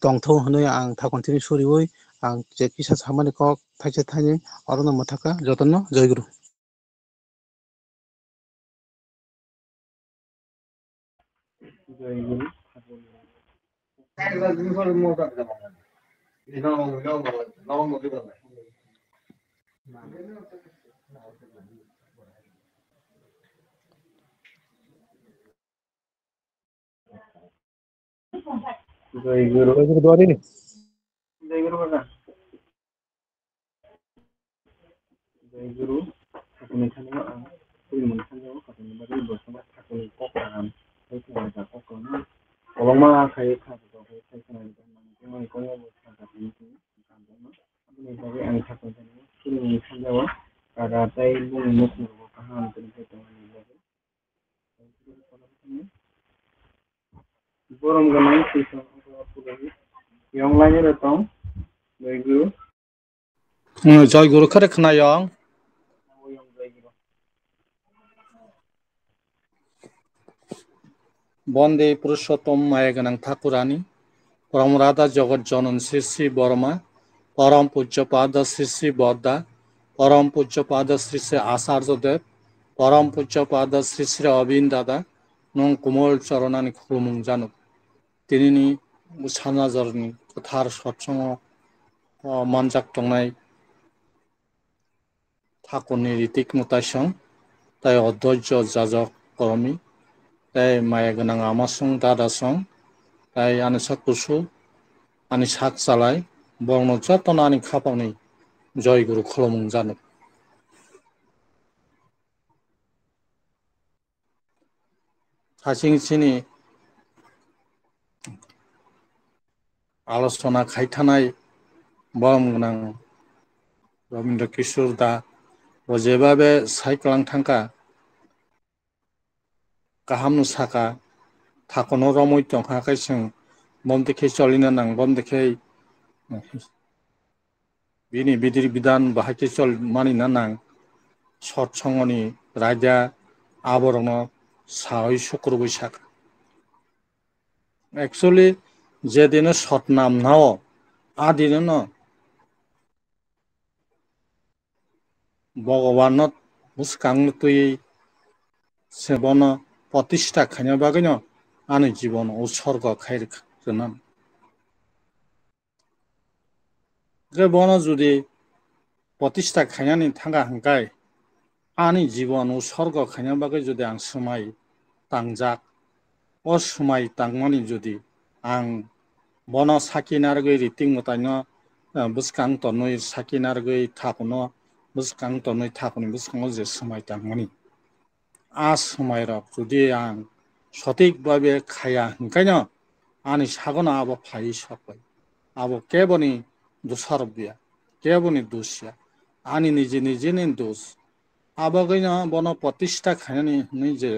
tongtho hinui ang thakon tini suriwoi ang je kisa samani kok thaise thaini orono mathaka jotono joyguru joyguru dwari ni জয়গুরু বাবা জয়গুরু ঠাকুরনি থানিও आं फैमोन थांनायाव ठाकुरनि बागै बसमा ठाकुरनि ककाम फैखानाय ककाम अलमा खाय खाबो फैखानाय जों कोन ठाकुरनि सानदोंमोन बेनि बागै आं ठाकुरनि फैमोन थांनायाव आरो ताइ बुं नखरखौ गाहाम दोनबाय दंनि बागै गरम गोनां फैसा अनलाइन रतम जयगुरु जयगुरु खरे खोनायं बन्दे पुरुषोत्तम माया गोनां ठाकुरानी परम राधा जगत जनन श्री श्री बर्मा परम पूज्य पाद श्री श्री बद्दा परम पूज्य पाद श्री श्री आचार्य देव परम पूज्य पाद श्री श्री अबिन दादा नं कुमल चरणानि खुलुमुं जानु दिनैनि सानाजरनि गोथार सत्संग मानजाक दंनाय ठाकुरनि रितिक मुतासं ताय अधैर्य जाजक करमि ताय माया गोनां आमासं दादासं ताय आनि साकुसु आनि साक जालाय बर्न जतन आनि खापावनि जय गुरु खुलुमुं जानु हासिंसिनि आलोचना खायथानाय बरम गोनां रबीन्द्र किशोर दा जेबाबे सायख्लां थांखा गाहाम साखा थाखनो रमै दंखाखै जों बमदेखै चलिनो नां बमदेखै बिनि बिदिर बिदान बाहायथि चल मानिना नां सत्संगनि राजा आबरन साहै शुक्र बैसाख एक्चुअली जेदिनो सतनाम नाव आदिनो न भगवान मुस्कां तुई सेबन प्रतिष्ठा खायनो बागैनो आनि जीवन उत्सर्ग खाय जोनाम बन जुदि प्रतिष्ठा खायनानै थांगा हांखाय आनि जीवन उत्सर्ग खायनो बागै जुदि आं समाय तांजाक असमाय तांमानि जुदि आं bono sakinargui riting mutaino buskang tonui sakinargui thakuno buskang tonui thakuni buskango je samai tangmani a samai rok judi ang sotik babe khaya hingkaino ani sagono abo phai sokbai abo keboni dusarobia keboni dusya ani nije nije dos abo gaino bono patishta khayani nije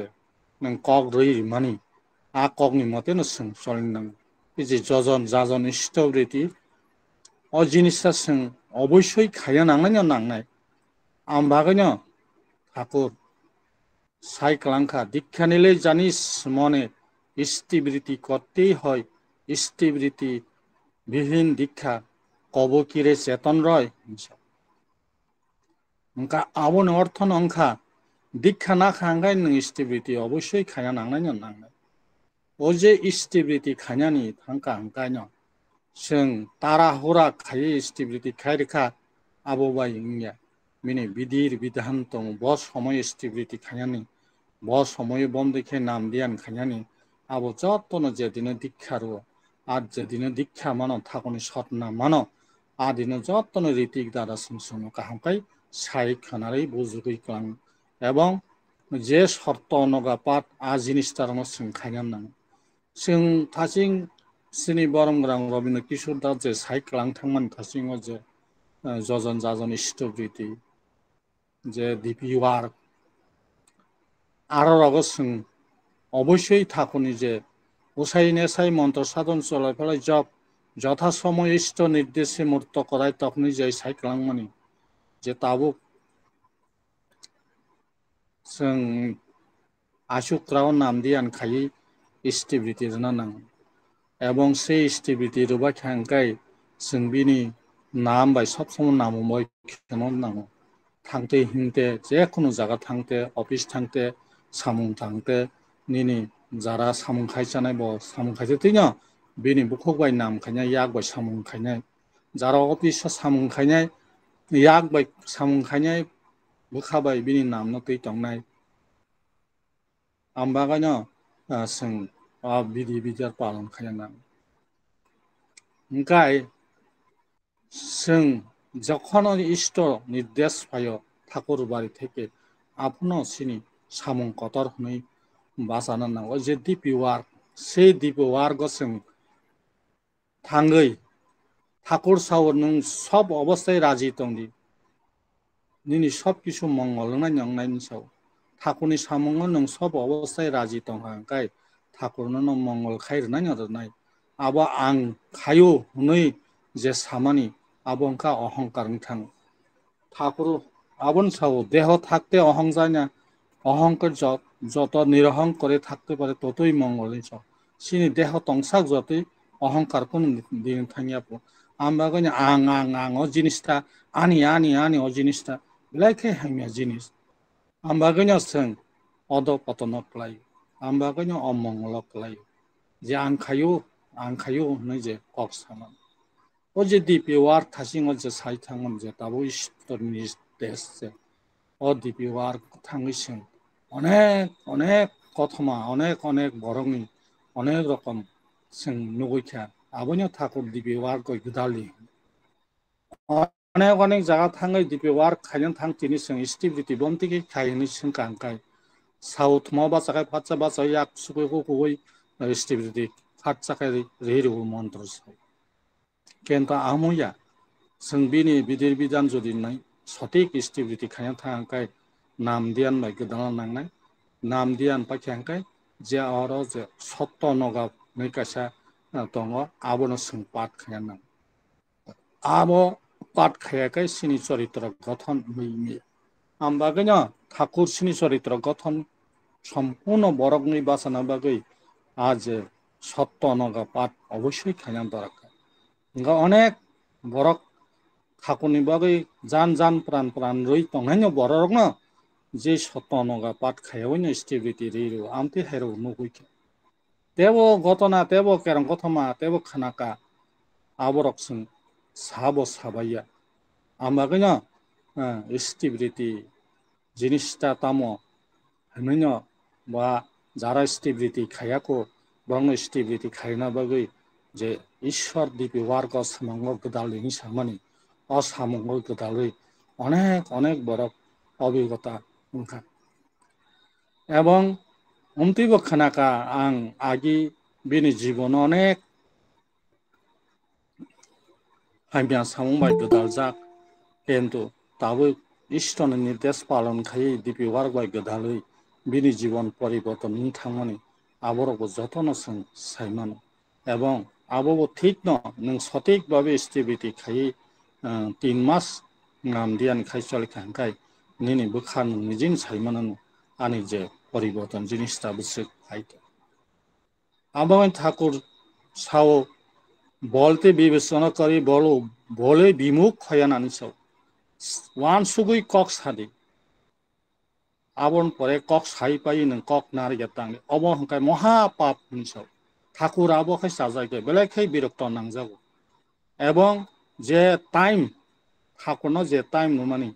nang kok roi mani a kokni mate no sing solin nang iji jojon jajon stability o jinista sing অবশ্যই খাইয়া নাংনাইনো নাংনাই আমবাগাইনো ঠাকুর সাইক্লাংখা দীক্ষা নিলে জানিস মনে স্থিবৃত্তি করতেই হয় স্থিবৃত্তি বিহীন দীক্ষা কব কিরে চেতন রয় ওংকা আবন অর্থ নংখা দীক্ষা না খাঙ্গাই নং স্থিবৃত্তি অবশ্যই খাইয়া নাংনাইনো নাংনাই ও যে স্থিবৃত্তি খাইয়ানি থাঙ্কা হাঙ্কাইনো जों तारा हुरा खायै स्टेबिलिटी खायरेखा आबोबाय इंया मिने बिदिर बिधान दं ब समय स्टेबिलिटी खायानि ब समय बम देखे नाम दियान खायानि आबो जत्तनो जेदिनो दीक्षारो आ जेदिनो दीक्षा मानो थाकनि सतना मानो आ दिनो जत्तनो रीतिक दादा संसनो काहामकाय साइ खानारै बुजुगै क्लां एवं जे शर्त अनगा पात आ जिनिसटारनो जों खायान नां जों थासिं सिनि बरमग्रां रबिन्द्र किशोर दास जे साइक्लां थांमान थासिङो जे जजन जाजन स्टबिलिटी जे डिपिवार आरो रग जों অবশ্যই থাকুনি যে উসাই নেসাই মন্ত্র সাধন চলাই ফেলাই জব যথা সময় ইষ্ট নির্দেশে মূর্ত করায় তখনই যাই সাইক্লাং মানি যে তাবুক जों आशुक्राव नाम दियान खायै स्टेबिलिटी ना नां এবং সেই স্টেবিলিটি রুবা খাঙ্কাই जों बिनि नाम बाय सब समय नाम बाय खेमन नांगौ थांते हिंते जेखुनु जागा थांते अफिस थांते सामुं थांते निनि जारा सामुं खायजानाय ब सामुं खायजे तैनो बिनि बुखक बाय नाम खायनाय याक बाय सामुं खायनाय जारा अफिस सामुं खायनाय याक बाय सामुं खायनाय बुखाबाय बिनि नाम न तै तंनाय आमबागानो जों बिदि बिचार पालन खालामना ओंखाय जों যখন ইষ্ট নির্দেশ পায় ঠাকুর বাড়ি থেকে আপনো সিনি সামুং কতর হই বাসানো নাও যে দিপিওয়ার সেই দিপিওয়ার গসং থাঙ্গৈ ঠাকুর সাও নং সব অবস্থায় রাজি দंदि নিনি সব কিছু মঙ্গল নাই নংনাইনি সাও ঠাকুরনি সামুং নং সব অবস্থায় রাজি দं হাंकाय ঠাকুরनो न मंगल खायरनाय नरनाय आबो आं खायो हनै जे सामानि आबंका अहंकार थां ठाकुर आबन साओ देह থাকতে অহং যায় না অহংকার যত নিরহং করে থাকতে পারে ততই মঙ্গল নিছ সিনি দেহ তংসাক যতই অহংকার কোন দিন থাঙ্গিয়াপো আমবাগনি আং ও জিনিসটা আনি ও জিনিসটা লাইকে হাইমিয়া জিনিস আমবাগনি जों অদ পতন ক্লাই আমবাগনি অমঙ্গল ক্লাই যে आं खायो হनै যে কক সামান ও যে দিপিওয়ার থাসিং ও যে সাই থাঙ্গন যে তাবো ঈশ্বরনি দেশ যে ও দিপিওয়ার থাঙ্গিসিং অনেক কথমা অনেক বরংনি অনেক রকম जों नुगैखा आबोनो ठाकुर दिपिवार गय गदालि अनेक जागा थाङै दिपिवार खायन थां तिनि जों स्टेबिलिटी बमतिके खायनि जों कांकाय साउथ मा बासाखाय फाचा बासा याक सुखै गय स्टेबिलिटी फाचाखाय रेरु मन्त्र केन्ता आमुया जों बिनि बिदिर बिदान जुदि नाय सटिक स्टेबिलिटी खायन थांकाय नाम दियान बाय गदाना नांनाय नाम दियान पाखांकाय जे अरो जे सत्त नगा मैकासा दङ आबोनो जों पाठ खायन नां आबो पाठ खायाखै सिनि चरित्र गठन मैमि आमबागैनो ठाकुर सिनि चरित्र गठन सम्पूर्ण बरकनि बासना बागै आज सत्त नगा पाठ अवश्य खायन दरकार अनेक बरक ठाकुरनि बागै जान प्राण रई तंनायनो बरकनो जे सत्त नगा पाठ खायावैनो स्टेबिलिटी रेरु आमते हेरौ नुगैखे तेबो घटना तेबो केरं कथमा तेबो खानाका आबरकसं साबो साबाया आमबागैनो स्टेबिलिटी जिनिसटा तामो हनैनो बा जारा स्टेबिलिटी खायाको बंग स्टेबिलिटी खायना बागै যে ঈশ্বর দিবি ওয়ার্গ সামঙ্গ গদালিনি সামানি অসামঙ্গ গদালি অনেক অনেক বড় অভিজ্ঞতা ওंखा এবং उमतिबो खानाका आं आगि बिनि जीवन अनेक हाइमिया सामुंबाय गदालजाक किन्तु दाबो इष्टनि निर्देश पालन खायै दिबि वारबाय गदालै बिनि जीवन परिवर्तन थांमानि आबरबो जतन सों साइमान এবং आबो ठीक न नों सঠিক भाবে स्टेबिलिटी खायै 3 मास नाम दियान खायसल खांखाय निनि बखान निजिन साइमान आनि जे परिवर्तन जिनिसटा बिसक आइतो आबान ठाकुर साव বলতে বিবেচনা করে বলো বলে বিমুখ হয় না নিছাও ওয়ান সুগুই কক সাদি আবন পরে কক সাই পাই নং কক নারি গেতাং অবহংকায় মহা পাপ নিছাও ঠাকুর আবখাই সাজাইকে বেলাইখাই বিরক্ত নাংজাগো এবং যে টাইম ঠাকুরনো যে টাইম নুমানি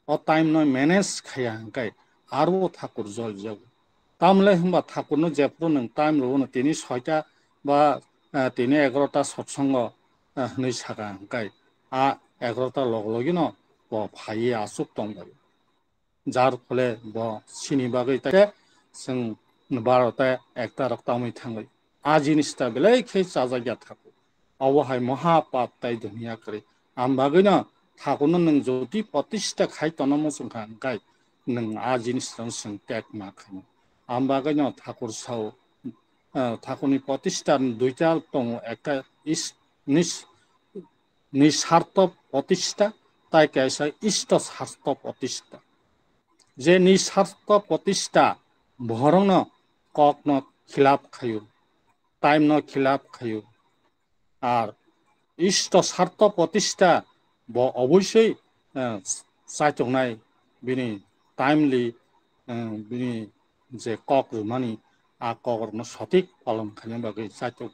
অ টাইম নয় ম্যানেজ খায়া হংকায় আরো ঠাকুর জল যাগো তামলে হংবা ঠাকুরনো যেপ্রো নং টাইম রবনো তিনি 6টা বা তিনি 11টা সৎসঙ্গ হनै সাকা হংকাय आ 11টা লগলগিনো ব ফাইয়ে আসুক দंबाय যার ফলে ব সিনি বাগै তাকে जों 12টা একটা রক্তাमै थाङै आ जिनिसटा बेलायखै जाजागिया थाको अवहाय महापाप ताइ दुनिया करे आम बागैनो थाकोनो नों जति प्रतिष्ठा खाय तनमो जोंखा हंकाय नों आ जिनिसजों जों टेक माखानो आम बागैनो ठाकुर साव ঠাকুরনি প্রতিষ্ঠান দুইটা দङ একটা নিঃস্বার্থ প্রতিষ্ঠা তাই কেসা ইষ্ট স্বার্থ প্রতিষ্ঠা যে নিঃস্বার্থ প্রতিষ্ঠা ভরং কক ন খিলাপ খায়ু টাইম ন খিলাপ খায়ু আর ইষ্ট স্বার্থ প্রতিষ্ঠা ব অবশ্যই চাইতংনাय বিনি টাইমলি বিনি যে কক রুমানি आ कगरनो सঠিক पालन खालामनो बागै चाइतो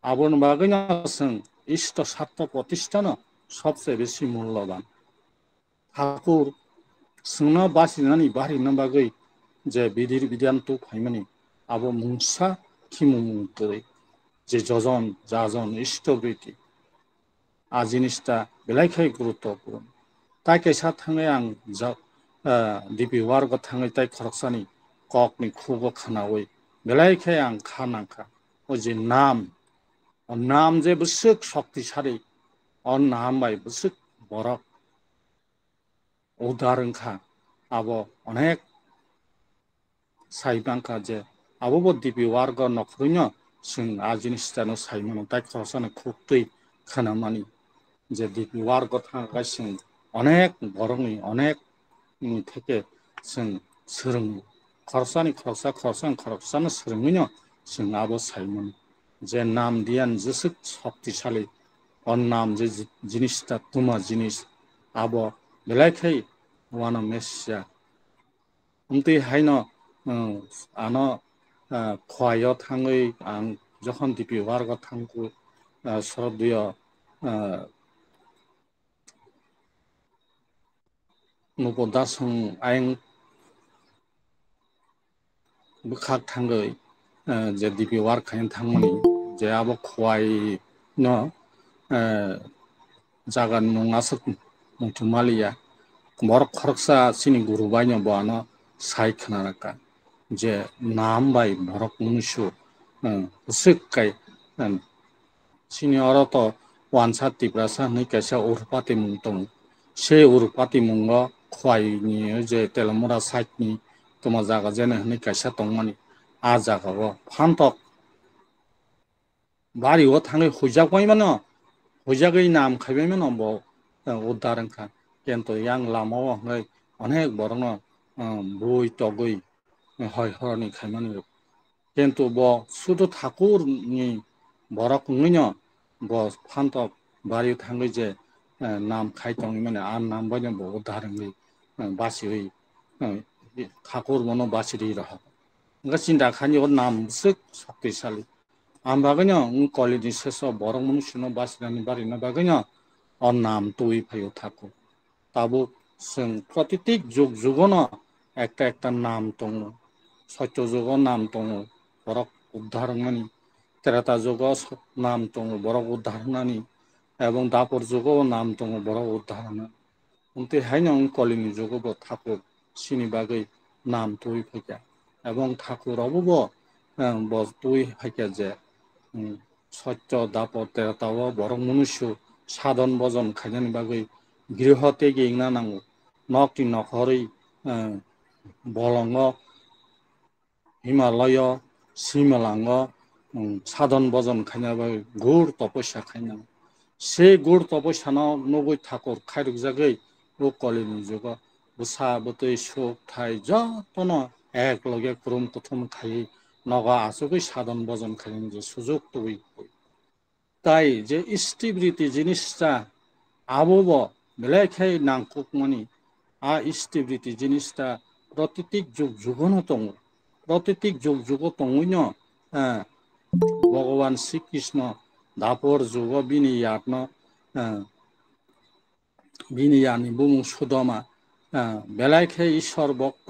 आबोन बागैनो जों इष्ट स्वार्थ प्रतिष्ठान सबसे बेसी मूल्यवान ठाकुर सोंना बासिनानै बाहायनो बागै जे बिदिर बिदान्तो फाइमानि आबो मुंसा खिमुमुतै जे जजन जाजन इष्टबृति आ जिनिसटा बेलायखाय गुरुत्वपूर्ण ताइ कैसा थाङै आं दिबि वार्ग थाङै ताइ खरकसानि ककनि खुबो खानावै बेलायखाय आं खानांखा ओ जे नाम जे बिसुक शक्तिशाली अ नाम बाय बिसुक बरक उदाहरणखा आबो अनेक साइबांखा जे आबो दिबि वार्ग नखरैनो जों आ जिनिसटानो साइमानो ताइ खरसानो खुबतै खानामानि जे दिबि वार्ग थांगासिनो अनेक बरंनि अनेक থেকে जों सोलों खरसानि खरसानो सोलोङैनो जों आबो साइमोन जे नाम दियान जेसुक शक्तिशाली और नाम जे जिनिसटा तुमा जिनिस आबो बेलायखाय वाना मेसिया उमते हायनो आनो खवायो थाङै आं जखन दिबि वार्ग थांगु सरदय नबदासं आयं बखाक थाङै जे दिबि वार्ग खायन थांमोनि जे आबो खवाय न जागान नङासो मुथुमालिया बर खरकसा सिनि गुरु बायनो बानो साइ खनारका जे नाम बाय भरक मनुष्य सुक्काय सिनि अरत वानसा तिब्रासा नै कैसा उरपाति मुंतम से उरपाति मुंग खवायनि जे तेलमरा साइटनि तमा जागा जेने नै कैसा तंमानि आ जागाव फान्टक बारिव थाङै हुजागय मानो हुजागै नाम खायबाय मानो ब उदाहरणखा किन्तु यां लामाव हंगै अनेक बरन बुइ तगै हय हरनि खायमानि किन्तु ब सुदु ठाकुरनि बरक नैनो ब फान्टक बारि थाङै जे नाम खायतंनि माने आ नाम बायनो ब उदाहरणै बासियै ठाकुर मनो बासिरि रहा गसिन दाखानि और नाम सुक शक्तिशाली आम बागैनो कलेजनि सेस बरं मनुष्यनो बासिनानि बारिनो बागैनो और नाम तुइ फायो ठाकुर ताबो जों प्रतिटिक जुग जुगनो একটা নাম दङ सत्य जुगाव नाम दङ बरक उदाहरणनि Terata jugo nam tongo borok udharnani এবং দাপর যুগও নাম দङ বড় উদাহরণ উনতে হাইনং কলিনি যুগও ঠাকুর সিনি বাগै নাম তুই ফাইকা এবং ঠাকুরাবো তুই ফাইকা যে সত্য দাপর তেরতাও বড় মনুষ্য সাধন বজন খাইনানি বাগৈ গৃহতে গেংনা নাঙ্গো নকটি নখরই বলঙ্গ হিমালয় সিমালাঙ্গ সাধন বজন খাইনা বাগৈ গুড় তপস্যা খাইনা সে গুড় তপস্যানো নগৈ ঠাকুর খাইরুক জাগৈ ও কলিনি যুগ বুসা বতৈ সুখ ঠাই যতন এক লগে কুরুম কুথুম খাই নগা আসুগৈ সাধন বজন খাইনি যে সুযোগ তুই তাই যে ইষ্টিবৃত্তি জিনিসটা আবব বেলাইখাই নাংকুকমানি আ ইষ্টিবৃত্তি জিনিসটা প্রতিটিক যুগ যুগনো দङ প্রতিটিক যুগ যুগ দङৈন ভগবান শ্রীকৃষ্ণ দাপর যুগ বিনি আত্ম বিনি আনি বুমু সুদমা বেলাইখে ঈশ্বর ভক্ত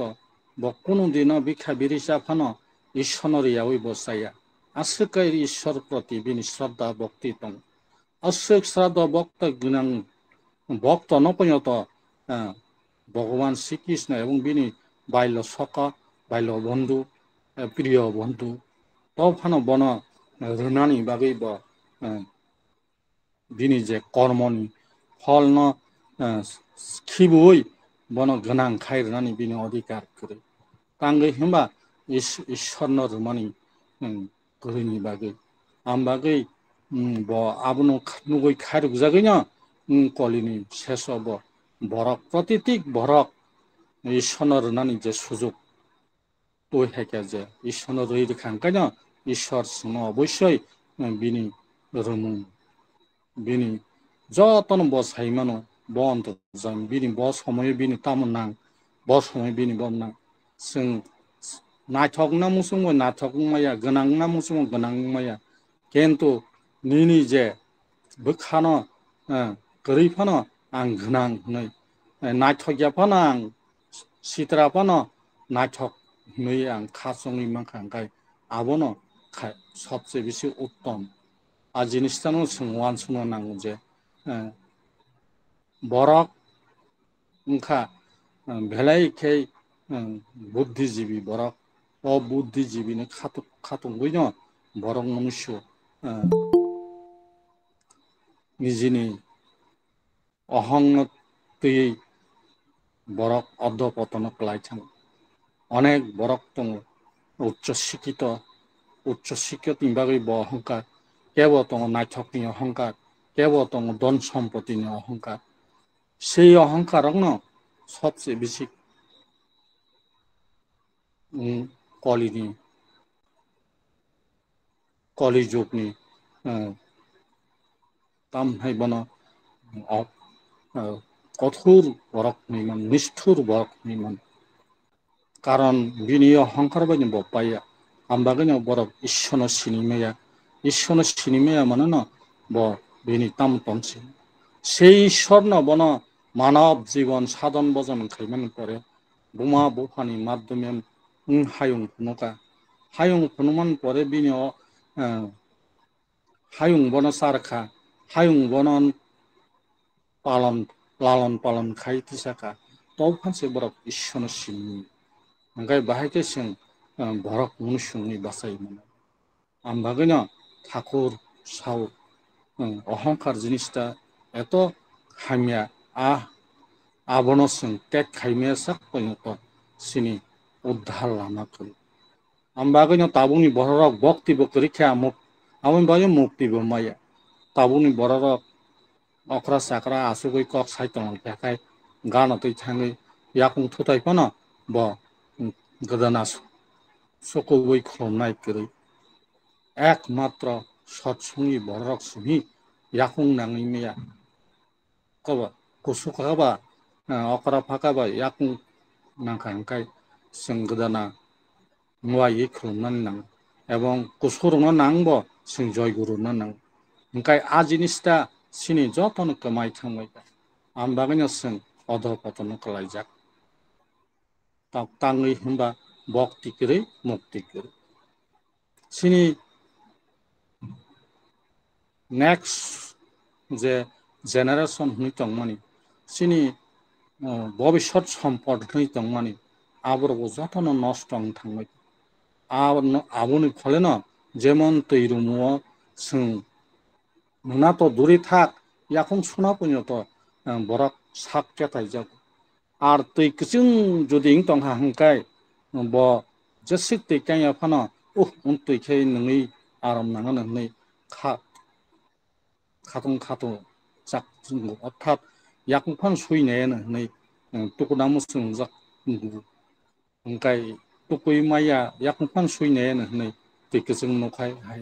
কোনো দিন বিখা বিরিচা ফানো ঈশ্বর ইয়াওই বসাইয়া আশ্রয় ঈশ্বর প্রতি বিনি শ্রদ্ধা ভক্তি দङ আশ্রয় শ্রদ্ধা ভক্ত গুণাং ভক্ত নপয়ত ভগবান শ্রীকৃষ্ণ এবং বিনি বাল্য সখা বাল্য বন্ধু প্রিয় বন্ধু তফানো বন রুনানি বাগৈব বিনি যে কর্মনি ফল ন খিবুই বন গোনাं খাইরনানি বিনি অধিকার করে তাঙ্গৈ হিমবা ঈশ্বর রুমানি গরিনি বাগৈ আম বাগৈ ব আবনো নুগৈ খাইরুক জাগৈ ন কলিনি শেষ হব বরক প্রতিটিক বরক ঈশ্বর রুনানি যে সুযোগ তুই হেকে যে ঈশ্বর রই রেখাঙ্কাই না ঈশ্বর সিংহ অবশ্যই বিনি রুমুং বিনি যতন বস হাইমানো বন্ধ যান বিনি বস সময় বিনি তামন নাং বস সময় বিনি বম নাং जों नायथक ना मुसुमो नायथक माया गोनां ना मुसुमो गोनां माया किन्तु निनि जे बोखानो गोरैफानो आं गोनां होनै नायथकियाफानो आं सित्राफानो नायथक नै आं खासङै माखांखाय आबनो सबसे बेसि उत्तम आ जिनिसटानो जों वानसनो नांगौ जे बरक ओंखा भेलाइखै बुद्धिजीवी बरक अबुद्धिजीवीनो खाथंगै न बरक मनुष्य निजिनि अहंगतयै बरक अधपतन खालायथां अनेक बरक दङ उच्च शिक्षित बागै अहंकार केवल दङ नायथकनि अहंकार केवल दङ धन सम्पत्तिनि अहंकार সেই অহংকারক সবচেয়ে বেশি কলিযুগনি তামহাই বন কঠোর বরক নিমান নিষ্ঠুর বরক নিমান কারণ বিনি অহংকার বানি বপাইয়া আমবাগনি বরক ঈশ্বর সিনিমেয়া মানে না ব বিনি তাম তংসি সেই ঈশ্বর ন বন মানব জীবন সাধন বজন খাইমান করে বোমা বোফানি মাধ্যমে হায়ুং ফুনুকা হায়ুং ফুনুমান পরে বিনি হায়ুং বন সারখা হায়ুং বন লালন পালন খাই তিসাকা তব फानसे बरक ঈশ্বর सिनि ओंखाय बाहायके जों बरक मनुष्यनि बासायोमोन आमबागैनो ठाकुर साव अहंकार जिनिसटा एत हामिया आबनो जों टेक खाइमेया sak पयनत सिनि उद्धार लामाखौ आमबागैनो ताबुनि बरक भक्ति बकरिखा मुक आवन बायो मुक्ति बमाया ताबुनि बरक अख्रा साख्रा आसुगै कक साइतन थाखाय गानतै थाङै याकुं थुथायफानो ब गोदाना सकौबै खुलुमनाय गरै एकमात्र सत्संगि बरक सिनि याकुं नाङै मेया कबा कुसुखाबा अख्रा फाकाबा याकुं नांखांखाय जों गोदाना मुवायै खुलुमनानै नां এবং कुसुरनो नांबो जों जयगुरुनो नां ओंखाय आ जिनिसटा सिनि जतन कमाय थांबाय आमबागैनो जों अधपतन खालायजाक ताङै होनबा भक्ति गरै मुक्ति गरै सिनि next যে জেনারেশন হই তংমানি সিনি ভবিষ্যৎ সম্পদ হই তংমানি আবরবো যতনো নষ্ট থাंबाय আবনি ফলে না যেমন তৈরুমুও जों नुना तो दूरी थाक याखुं सुना पुण्य तो बरक साक केताय जग आर तै किसिं जुदि इंग तंग हांकाय ब जसिक तै काय फाना उन तै खे नङै आराम नाङा नङै खाथुं जाक जों अर्थात याखुं फान सुइनायानो नै तुकुना मुसुं जाक ओंखाय तुकुय माया याखुं फान सुइनायानो नै तैखो जों नखाय हाय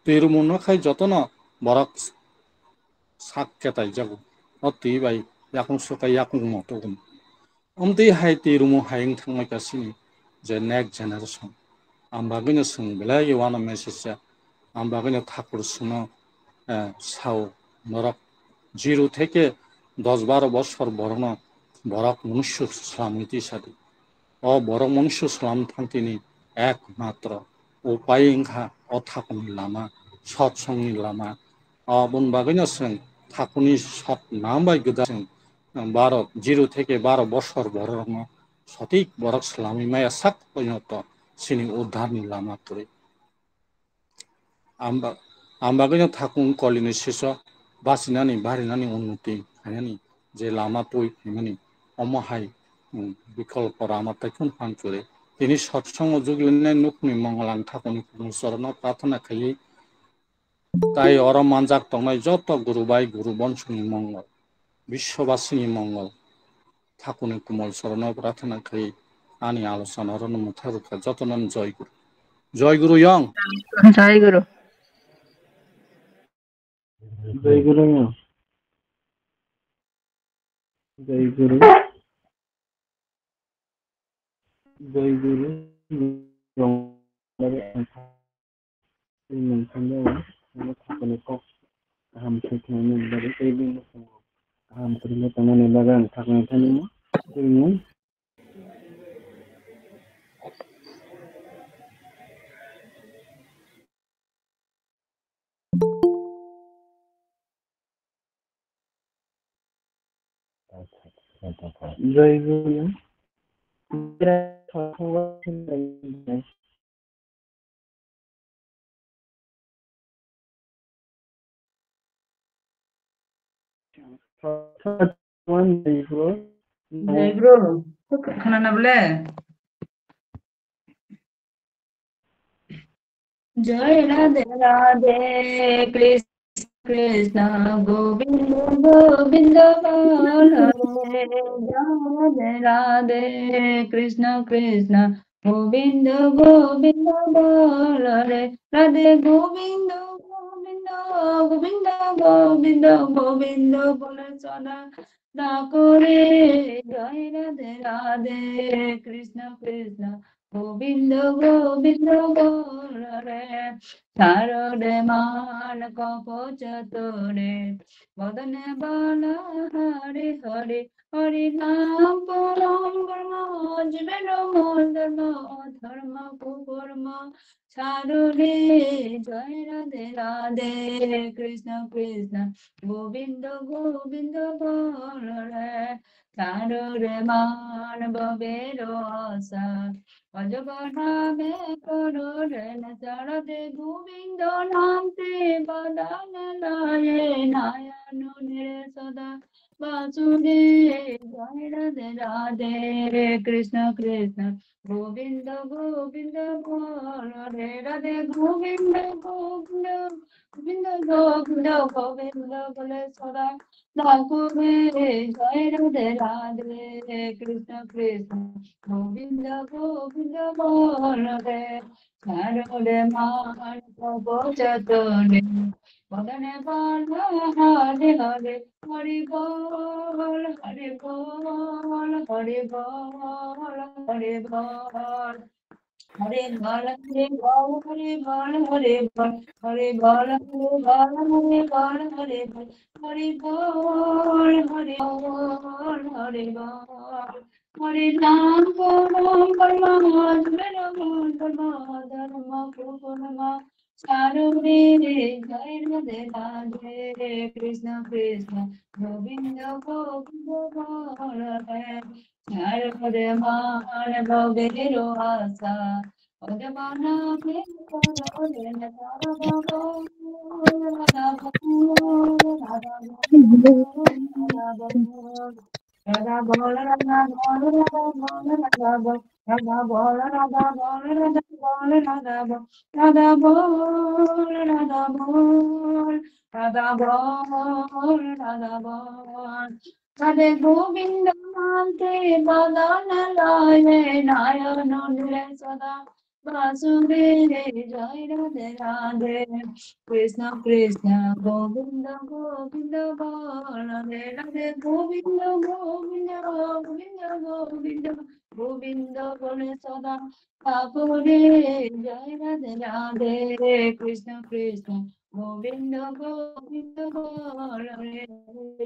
तैरुमु नखाय जतन बरक sak ketai jago oti bai yakung suka yakung motogum umti hai ti rumo haing thangmai kasini je next generation ambagino sung belai wana message ambagino thakur suno sao norok 0 থেকে 10-12 বছর বড় বরক মনুষ্য সালামিতি সাথে ও বড় মনুষ্য সালাম থাকতিনি একমাত্র উপায় ইংহা অথাকনি লামা সৎসঙ্গনি লামা অবন বাগিনো जों थाखुनि सत नामबाय गोदा जों 0 থেকে 12 বছর বড় সঠিক বরক সালামি মায়া সাক পর্যন্ত সিনি উদ্ধারনি লামা করে आमबागैनो थाकुं कलिनि शिष्य बासिनानि बारिनानि उन्नति हायनि जे लामा तय फैमानि अमहाय विकल्प रामा तैखुन फानचुरे तिनि सत्संग जुगलिनाय नुखनि मंगलां थाकुनि सरन प्रार्थना खायै তাই অর মানজাক তংনাই যত গুরুবাই গুরু বংশনি মঙ্গল বিশ্ববাসীনি মঙ্গল ঠাকুরনি কুমল চরণ প্রার্থনা খাই আনি আলোচনা রণমুথারুখা যতনন জয় গুরু ইয়ং জয় গুরু জয় গুরু জয় গুরু জয় গুরু थाखुनि कक गाहाम सैथोनि बारै बायदि गाहाम फोरमाय थांनानै बागान थाखुनि थानिमो जोङो जय गुरु खोनाना बोले जय राधे राधे कृष्ण कृष्ण गोविंद गोविंद हरे राधे राधे कृष्ण कृष्ण गोविंद गोविंद हरे राधे गोविंद गोविंद गोविंद गोविंद गोविंद बोले सदा करे जय राधे राधे कृष्ण कृष्ण गोविंद गोविंद हरे शारदे मान कपचतुरे बदने बाला हरि हरि हरि नाम परम ब्रह्म जीवन धर्म धर्म कुकर्म शारदे जय राधे राधे कृष्ण कृष्ण गोविंद गोविंद हरे शारदे मान बबेर आशा অজগনামে কররে নচরতে গোবিন্দ নামতে বদন লয়ে নারায়ণ নিরে সদা বাসুদে জয় রাধে রাধে কৃষ্ণ কৃষ্ণ গোবিন্দ গোবিন্দ হরে রাধে গোবিন্দ গোবিন্দ গোবিন্দ গোবিন্দ গোবিন্দ বলে সদা ঠাকুরে জয় রাধে রাধে কৃষ্ণ কৃষ্ণ গোবিন্দ গোবিন্দ বলরে হরে মান কবচতনে বদনে বল হরে হরে হরি বল হরি বল হরি বল হরি বল हरे बल हरे बल हरे बल हरे बल हरे बल हरे बल हरे बल हरे बल हरे बल हरे बल हरे बल हरे नाम परम परम धर्म धर्म कुकर्म Sarune re jai Radhe Radhe Krishna Krishna Govinda Govinda Radhe Narade Man Bhavero Asa Odamana Radha Radhe Govinda Mante Badana Laye Nayanandre Sada Vasudeve Jai Radhe Radhe Krishna Krishna Govinda Govinda Radhe Radhe Govinda Govinda Govinda Govinda Govinda Gole Sada Thakur Jai Radhe Radhe Krishna Krishna Govinda Govinda Radhe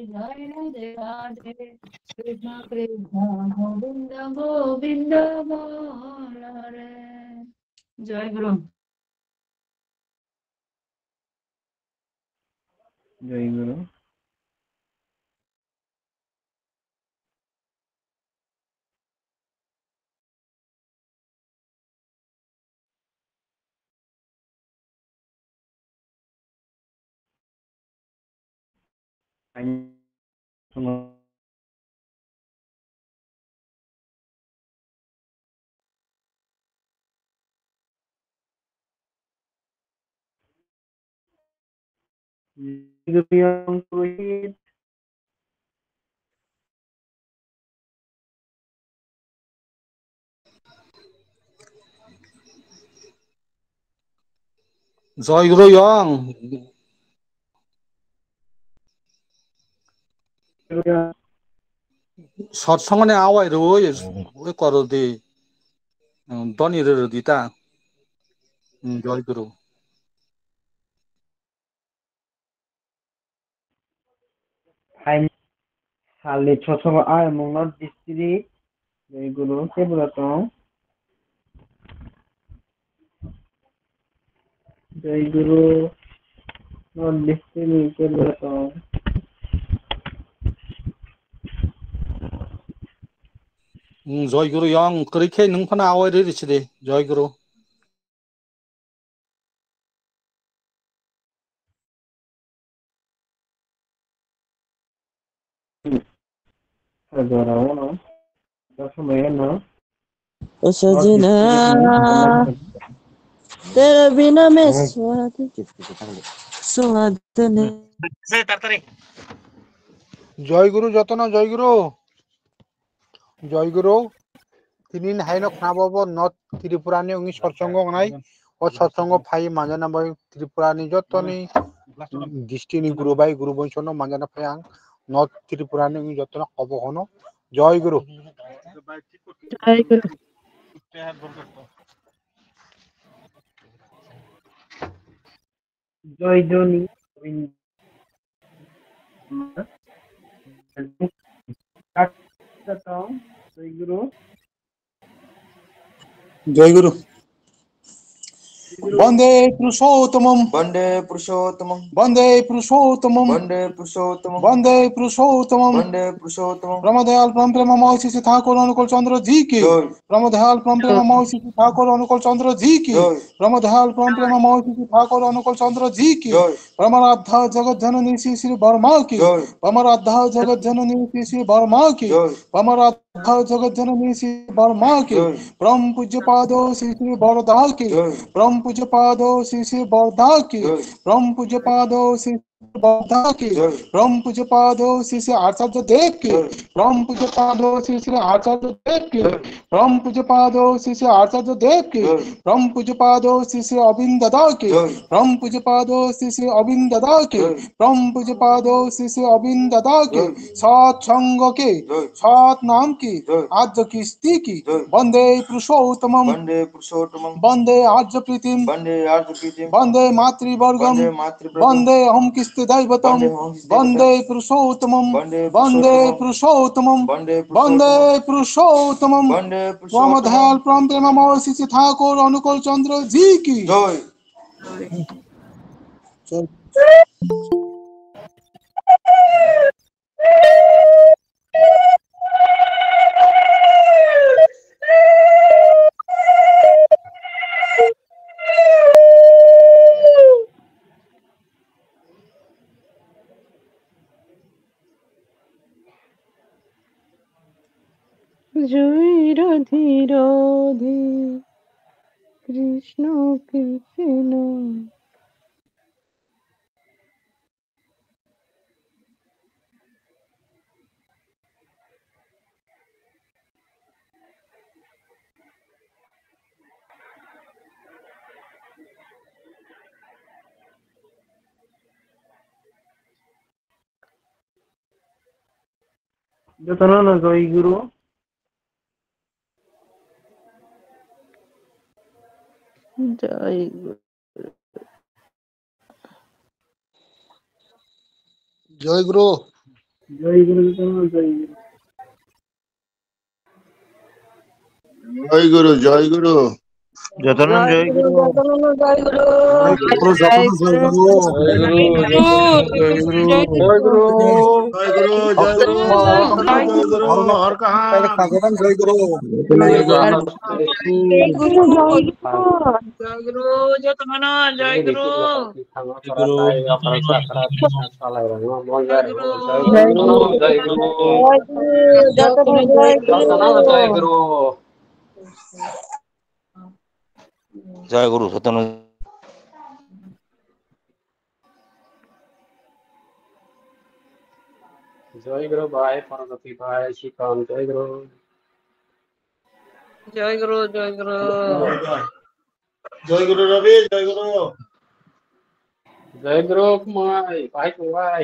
Jai Radhe Radhe Krishna Krishna Govinda Govinda Radhe Jai Guru জয় গুরু। পুরোহিত জয় গুরু ইয়ং সৎসঙ্গে আওয়াই রই ওই করো দে দনি রে দিতা জয় গুরু Salih Chosong ay Mongnot District Jai Guru Kebraton Jai Guru North District Kebraton জয় গুরু ইয়ং করিখে নং ফানা আওয়াই রে দিছে দে জয় গুরু Saudara Dasmayana ओ सजना तेरे बिना मैं स्वाद नहीं জয় গুরু যতন জয় গুরু জয় গুরু তিনি হাইন খাবব নট ত্রিপুরানি উনি সৎসঙ্গ নাই ও সৎসঙ্গ phi মাজানা by ত্রিপুরানি যতনি দৃষ্টিনি Guru by Guru বংশন মাজানা phi আং নট ত্রিপুরানি উনি যতন কব হনো জয় গুরু জয় গুরু Joy Joni Jai Guru জয় গুরু বন্দে পুরুষোত্তমম वंदे पुरुषोत्तमं বন্দে পুরুষোত্তমম वंदे पुरुषोत्तमं বন্দে পুরুষোত্তমম वंदे पुरुषोत्तमं ব্রহ্মদয়াল পরম প্রেমময় শ্রী ঠাকুর অনুকূল চন্দ্র জি কি जय ব্রহ্মদয়াল পরম প্রেমময় শ্রী ঠাকুর অনুকূল চন্দ্র জি কি जय ব্রহ্মদয়াল পরম প্রেমময় শ্রী ঠাকুর অনুকূল চন্দ্র জি কি जय ব্রহ্মরাধ্যা জগৎ জননী শ্রী শ্রী বর্মা কি जय ব্রহ্মরাধ্যা জগৎ জননী শ্রী শ্রী বর্মা কি जय ব্রহ্মরাধ্যা জগৎ জননী শ্রী বর্মা কি जय ব্রহ্ম পূজ্যপাদ শ্রী শ্রী বরদা কি जय ব্রহ্ম পূজ্যপাদ শ্রী শ্রী বরদা কি जय ব্রহ্ম পূজ্যপাদ শ্রী বরদা কি जय ব্রহ্ম পূজ্যপাদ শ্রী শ্রী আচার্য দেব কি जय ব্রহ্ম পূজ্যপাদ শ্রী শ্রী আচার্য দেব কি जय ব্রহ্ম পূজ্যপাদ শ্রী শ্রী আচার্য দেব কি जय ব্রহ্ম পূজ্যপাদ শ্রী শ্রী অবিন্দ দাদা কি जय ব্রহ্ম পূজ্যপাদ শ্রী শ্রী অবিন্দ দাদা কি जय ব্রহ্ম পূজ্যপাদ শ্রী শ্রী অবিন্দ দাদা কি जय সৎসঙ্গ কি जय সৎ নাম কি जय আর্য কীর্তি কি जय বন্দে পুরুষোত্তমম वंदे पुरुषोत्तमं বন্দে আর্য প্রীতিম वंदे आर्यप्रीतिं বন্দে মাতৃবর্গম वंदे मातृभृगं বন্দে অহং কিস্তি দৈবতম वंदे हंस বন্দে পুরুষোত্তমম वंदे বন্দে पुरुषोत्तमं পুরুষোত্তমম वंदे বন্দে पुरुषोत्तमं পুরুষোত্তমম वंदे पुरुषोत्तमं প্রমদয়াল পরম প্রেমময় শ্রী ঠাকুর অনুকূল চন্দ্র জি কি जय জয় রাধে রাধে কৃষ্ণ কৃষ্ণ যতনা জয় গুরু জয় জয় গুরু জয় গুরু যতনা জয় গুরু জয় গুরু জয় গুরু যতনা জয় গুরু জয় গুরু জয় গুরু জয় গুরু জয় গুরু জয় গুরু জয় গুরু জয় গুরু জয় গুরু হর কাহা জয় গুরু জয় গুরু জয় গুরু যতনা জয় গুরু জয় গুরু জয় গুরু যতনা জয় গুরু জয় গুরু সত্যানন্দ জয় গুরু ভাই পার্বতী ভাই শ্রীকান্ত জয় গুরু জয় গুরু জয় গুরু জয় গুরু রবি জয় গুরু জয় গুরু কুমার ভাই কুমার